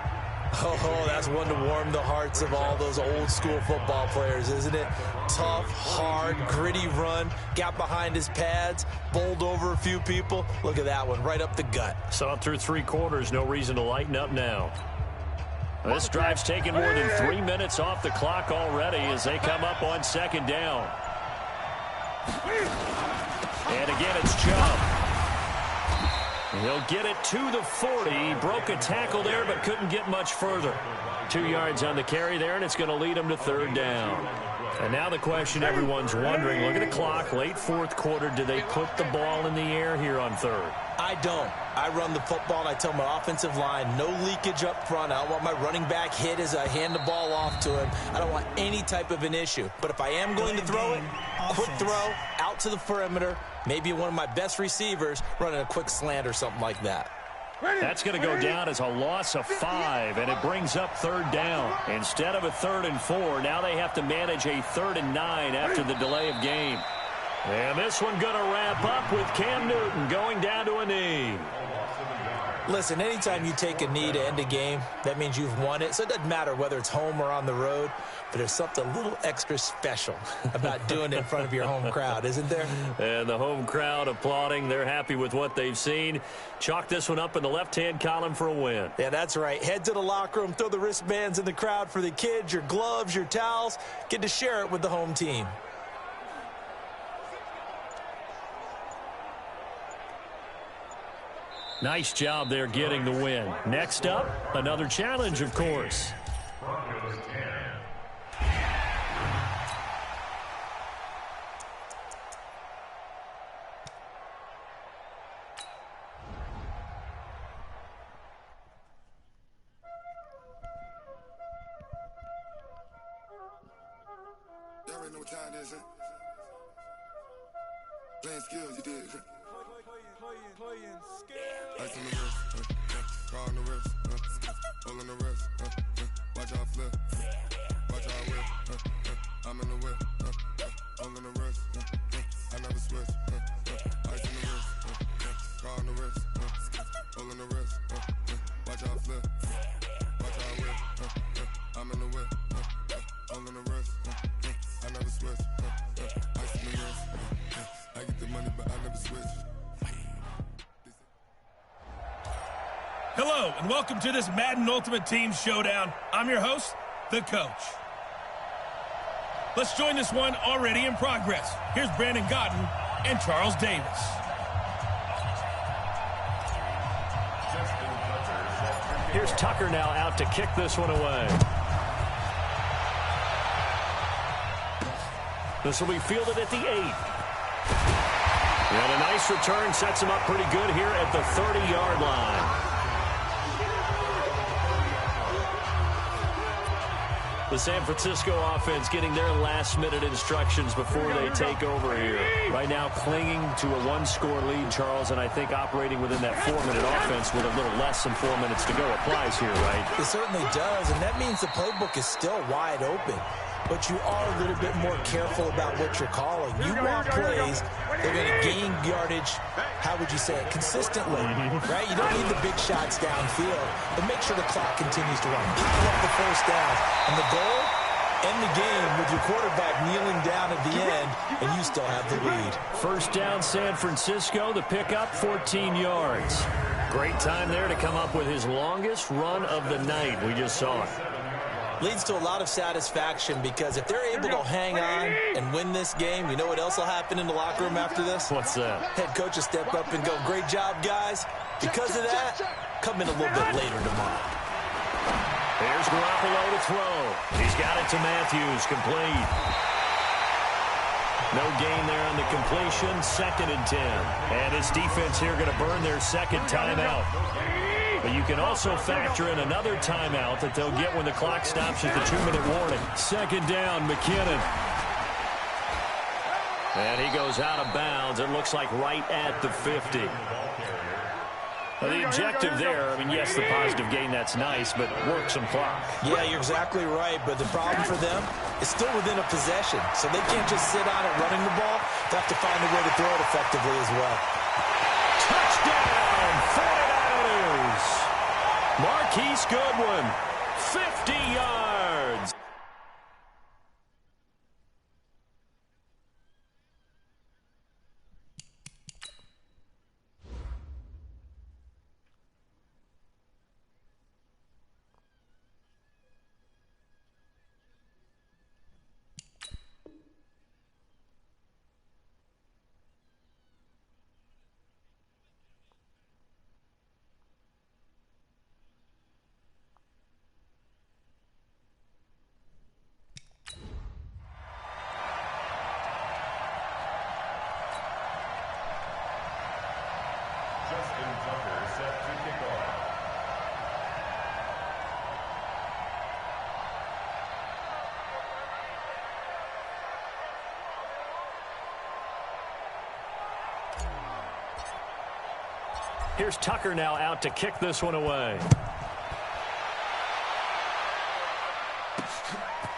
Oh, that's one to warm the hearts of all those old school football players, isn't it? Tough, hard, gritty run, got behind his pads, bowled over a few people. Look at that one, right up the gut. Saw through 3 quarters, no reason to lighten up now. This drive's taken more than 3 minutes off the clock already as they come up on 2nd down. And again, it's Chubb. He'll get it to the 40. He broke a tackle there, but couldn't get much further. 2 yards on the carry there, and it's going to lead him to 3rd down. And now the question everyone's wondering, look at the clock, late 4th quarter, do they put the ball in the air here on 3rd? I don't. I run the football, and I tell my offensive line, no leakage up front. I don't want my running back hit as I hand the ball off to him. I don't want any type of an issue. But if I am going to throw it, quick throw, out to the perimeter, maybe one of my best receivers running a quick slant or something like that. That's going to go down as a loss of 5, and it brings up 3rd down. Instead of a 3rd and 4, now they have to manage a 3rd and 9 after the delay of game. And this one going to wrap up with Cam Newton going down to a knee. Listen, anytime you take a knee to end a game, that means you've won it. So it doesn't matter whether it's home or on the road, but there's something a little extra special about doing it in front of your home crowd, isn't there? And the home crowd applauding. They're happy with what they've seen. Chalk this one up in the left-hand column for a win. Yeah, that's right. Head to the locker room, throw the wristbands in the crowd for the kids, your gloves, your towels. Get to share it with the home team. Nice job there getting the win. Next up, another challenge, of course. Y'all already know what time it is, huh? Playing skills, you did, huh? Ice on the wrist, car on the wrist, hole in the wrist, watch out flip, watch out whip, I'm in the whip, hole in the wrist, I never switch, ice on the wrist, car on the wrist, hole in the wrist, watch out flip, watch out whip, I'm in the whip, hole in the wrist, I never switch, ice on the wrist, I get the money but I never switch. Hello, and welcome to this Madden Ultimate Team Showdown. I'm your host, The Coach. Let's join this one already in progress. Here's Brandon Godden and Charles Davis. Here's Tucker now out to kick this one away. This will be fielded at the 8. And a nice return sets him up pretty good here at the 30-yard line. The San Francisco offense getting their last-minute instructions before they take over here. Right now clinging to a 1-score lead, Charles, and I think operating within that 4-minute offense with a little less than 4 minutes to go applies here, right? It certainly does, and that means the playbook is still wide open. But you are a little bit more careful about what you're calling. You want plays that are going to gain yardage, how would you say it, consistently, right? You don't need the big shots downfield, but make sure the clock continues to run. Pile up the first down. And the goal, End the game with your quarterback kneeling down at the end, and you still have the lead. First down, San Francisco. The pickup, 14 yards. Great time there to come up with his longest run of the night. We just saw it. Leads to a lot of satisfaction because if they're able to hang on and win this game, you know what else will happen in the locker room after this? What's that? Head coach will step up and go, great job, guys. Because of that, come in a little bit later tomorrow. Here's Garoppolo to throw. He's got it to Matthews, complete. No gain there on the completion, 2nd and 10. And his defense here going to burn their second timeout. But you can also factor in another timeout that they'll get when the clock stops at the 2-minute warning. 2nd down, McKinnon. And he goes out of bounds. It looks like right at the 50. Well, the objective there, I mean, yes, the positive gain, that's nice, but work some clock. Yeah, you're exactly right, but the problem for them is still within a possession, so they can't just sit on it running the ball. They have to find a way to throw it effectively as well. Touchdown, 49ers! Marquise Goodwin, 50 yards. Here's Tucker now out to kick this one away.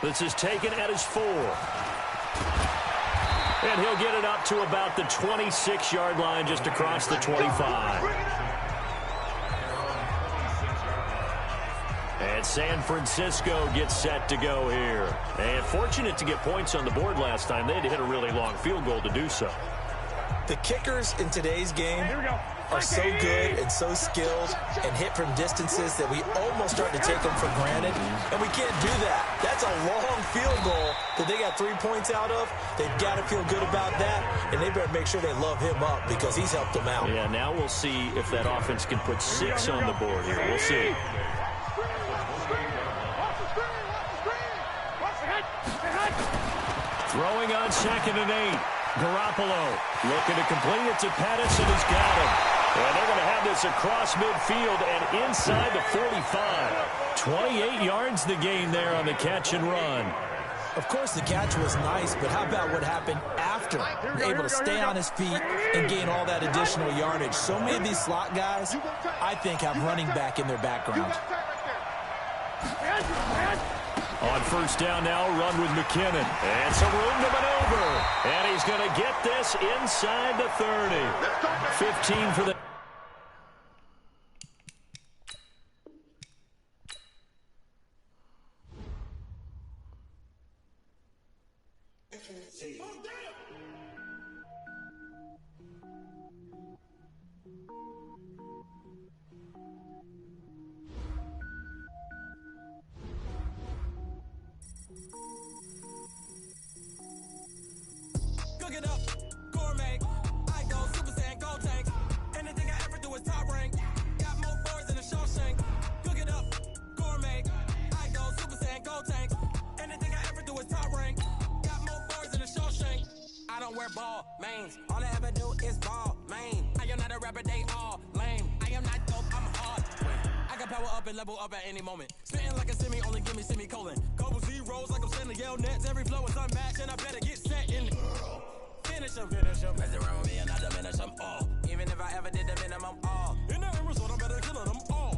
This is taken at his 4. And he'll get it up to about the 26-yard line, just across the 25. And San Francisco gets set to go here. And fortunate to get points on the board last time. They had to hit a really long field goal to do so. The kickers in today's game are so good and so skilled and hit from distances that we almost start to take them for granted, and we can't do that. That's a long field goal that they got 3 points out of. They've got to feel good about that, and they better make sure they love him up because he's helped them out. Yeah, now we'll see if that offense can put 6 on the board here. We'll see. Throwing on 2nd and 8. Garoppolo looking to complete it to Pettis, and he's got him. And they're going to have this across midfield and inside the 45. 28 yards the gain there on the catch and run. Of course, the catch was nice, but how about what happened after? Able to stay on his feet and gain all that additional yardage. So many of these slot guys, I think, have running back in their background. On 1st down now, run with McKinnon. And some room to maneuver. And he's going to get this inside the 30. 15 for the... Cook it up, gourmet. I go Super Saiyan, gold tank. Anything I ever do is top rank. Got more boards than a Shawshank. Cook it up, gourmet. I go Super Saiyan, gold tank. Anything I ever do is top rank. Got more boards than a Shawshank. I don't wear ball mains. All I ever do is ball main. I am not a rapper, they all lame. I am not dope, I'm hard. I can power up and level up at any moment. Spitting like a semi, only give me semicolon. Couple zeros like I'm sending yell nets. Every flow is unmatched, and I better get set in. Finish them. Mess around with me and I diminish them all. Even if I ever did the minimum all. In the end result, I'm better killing them all.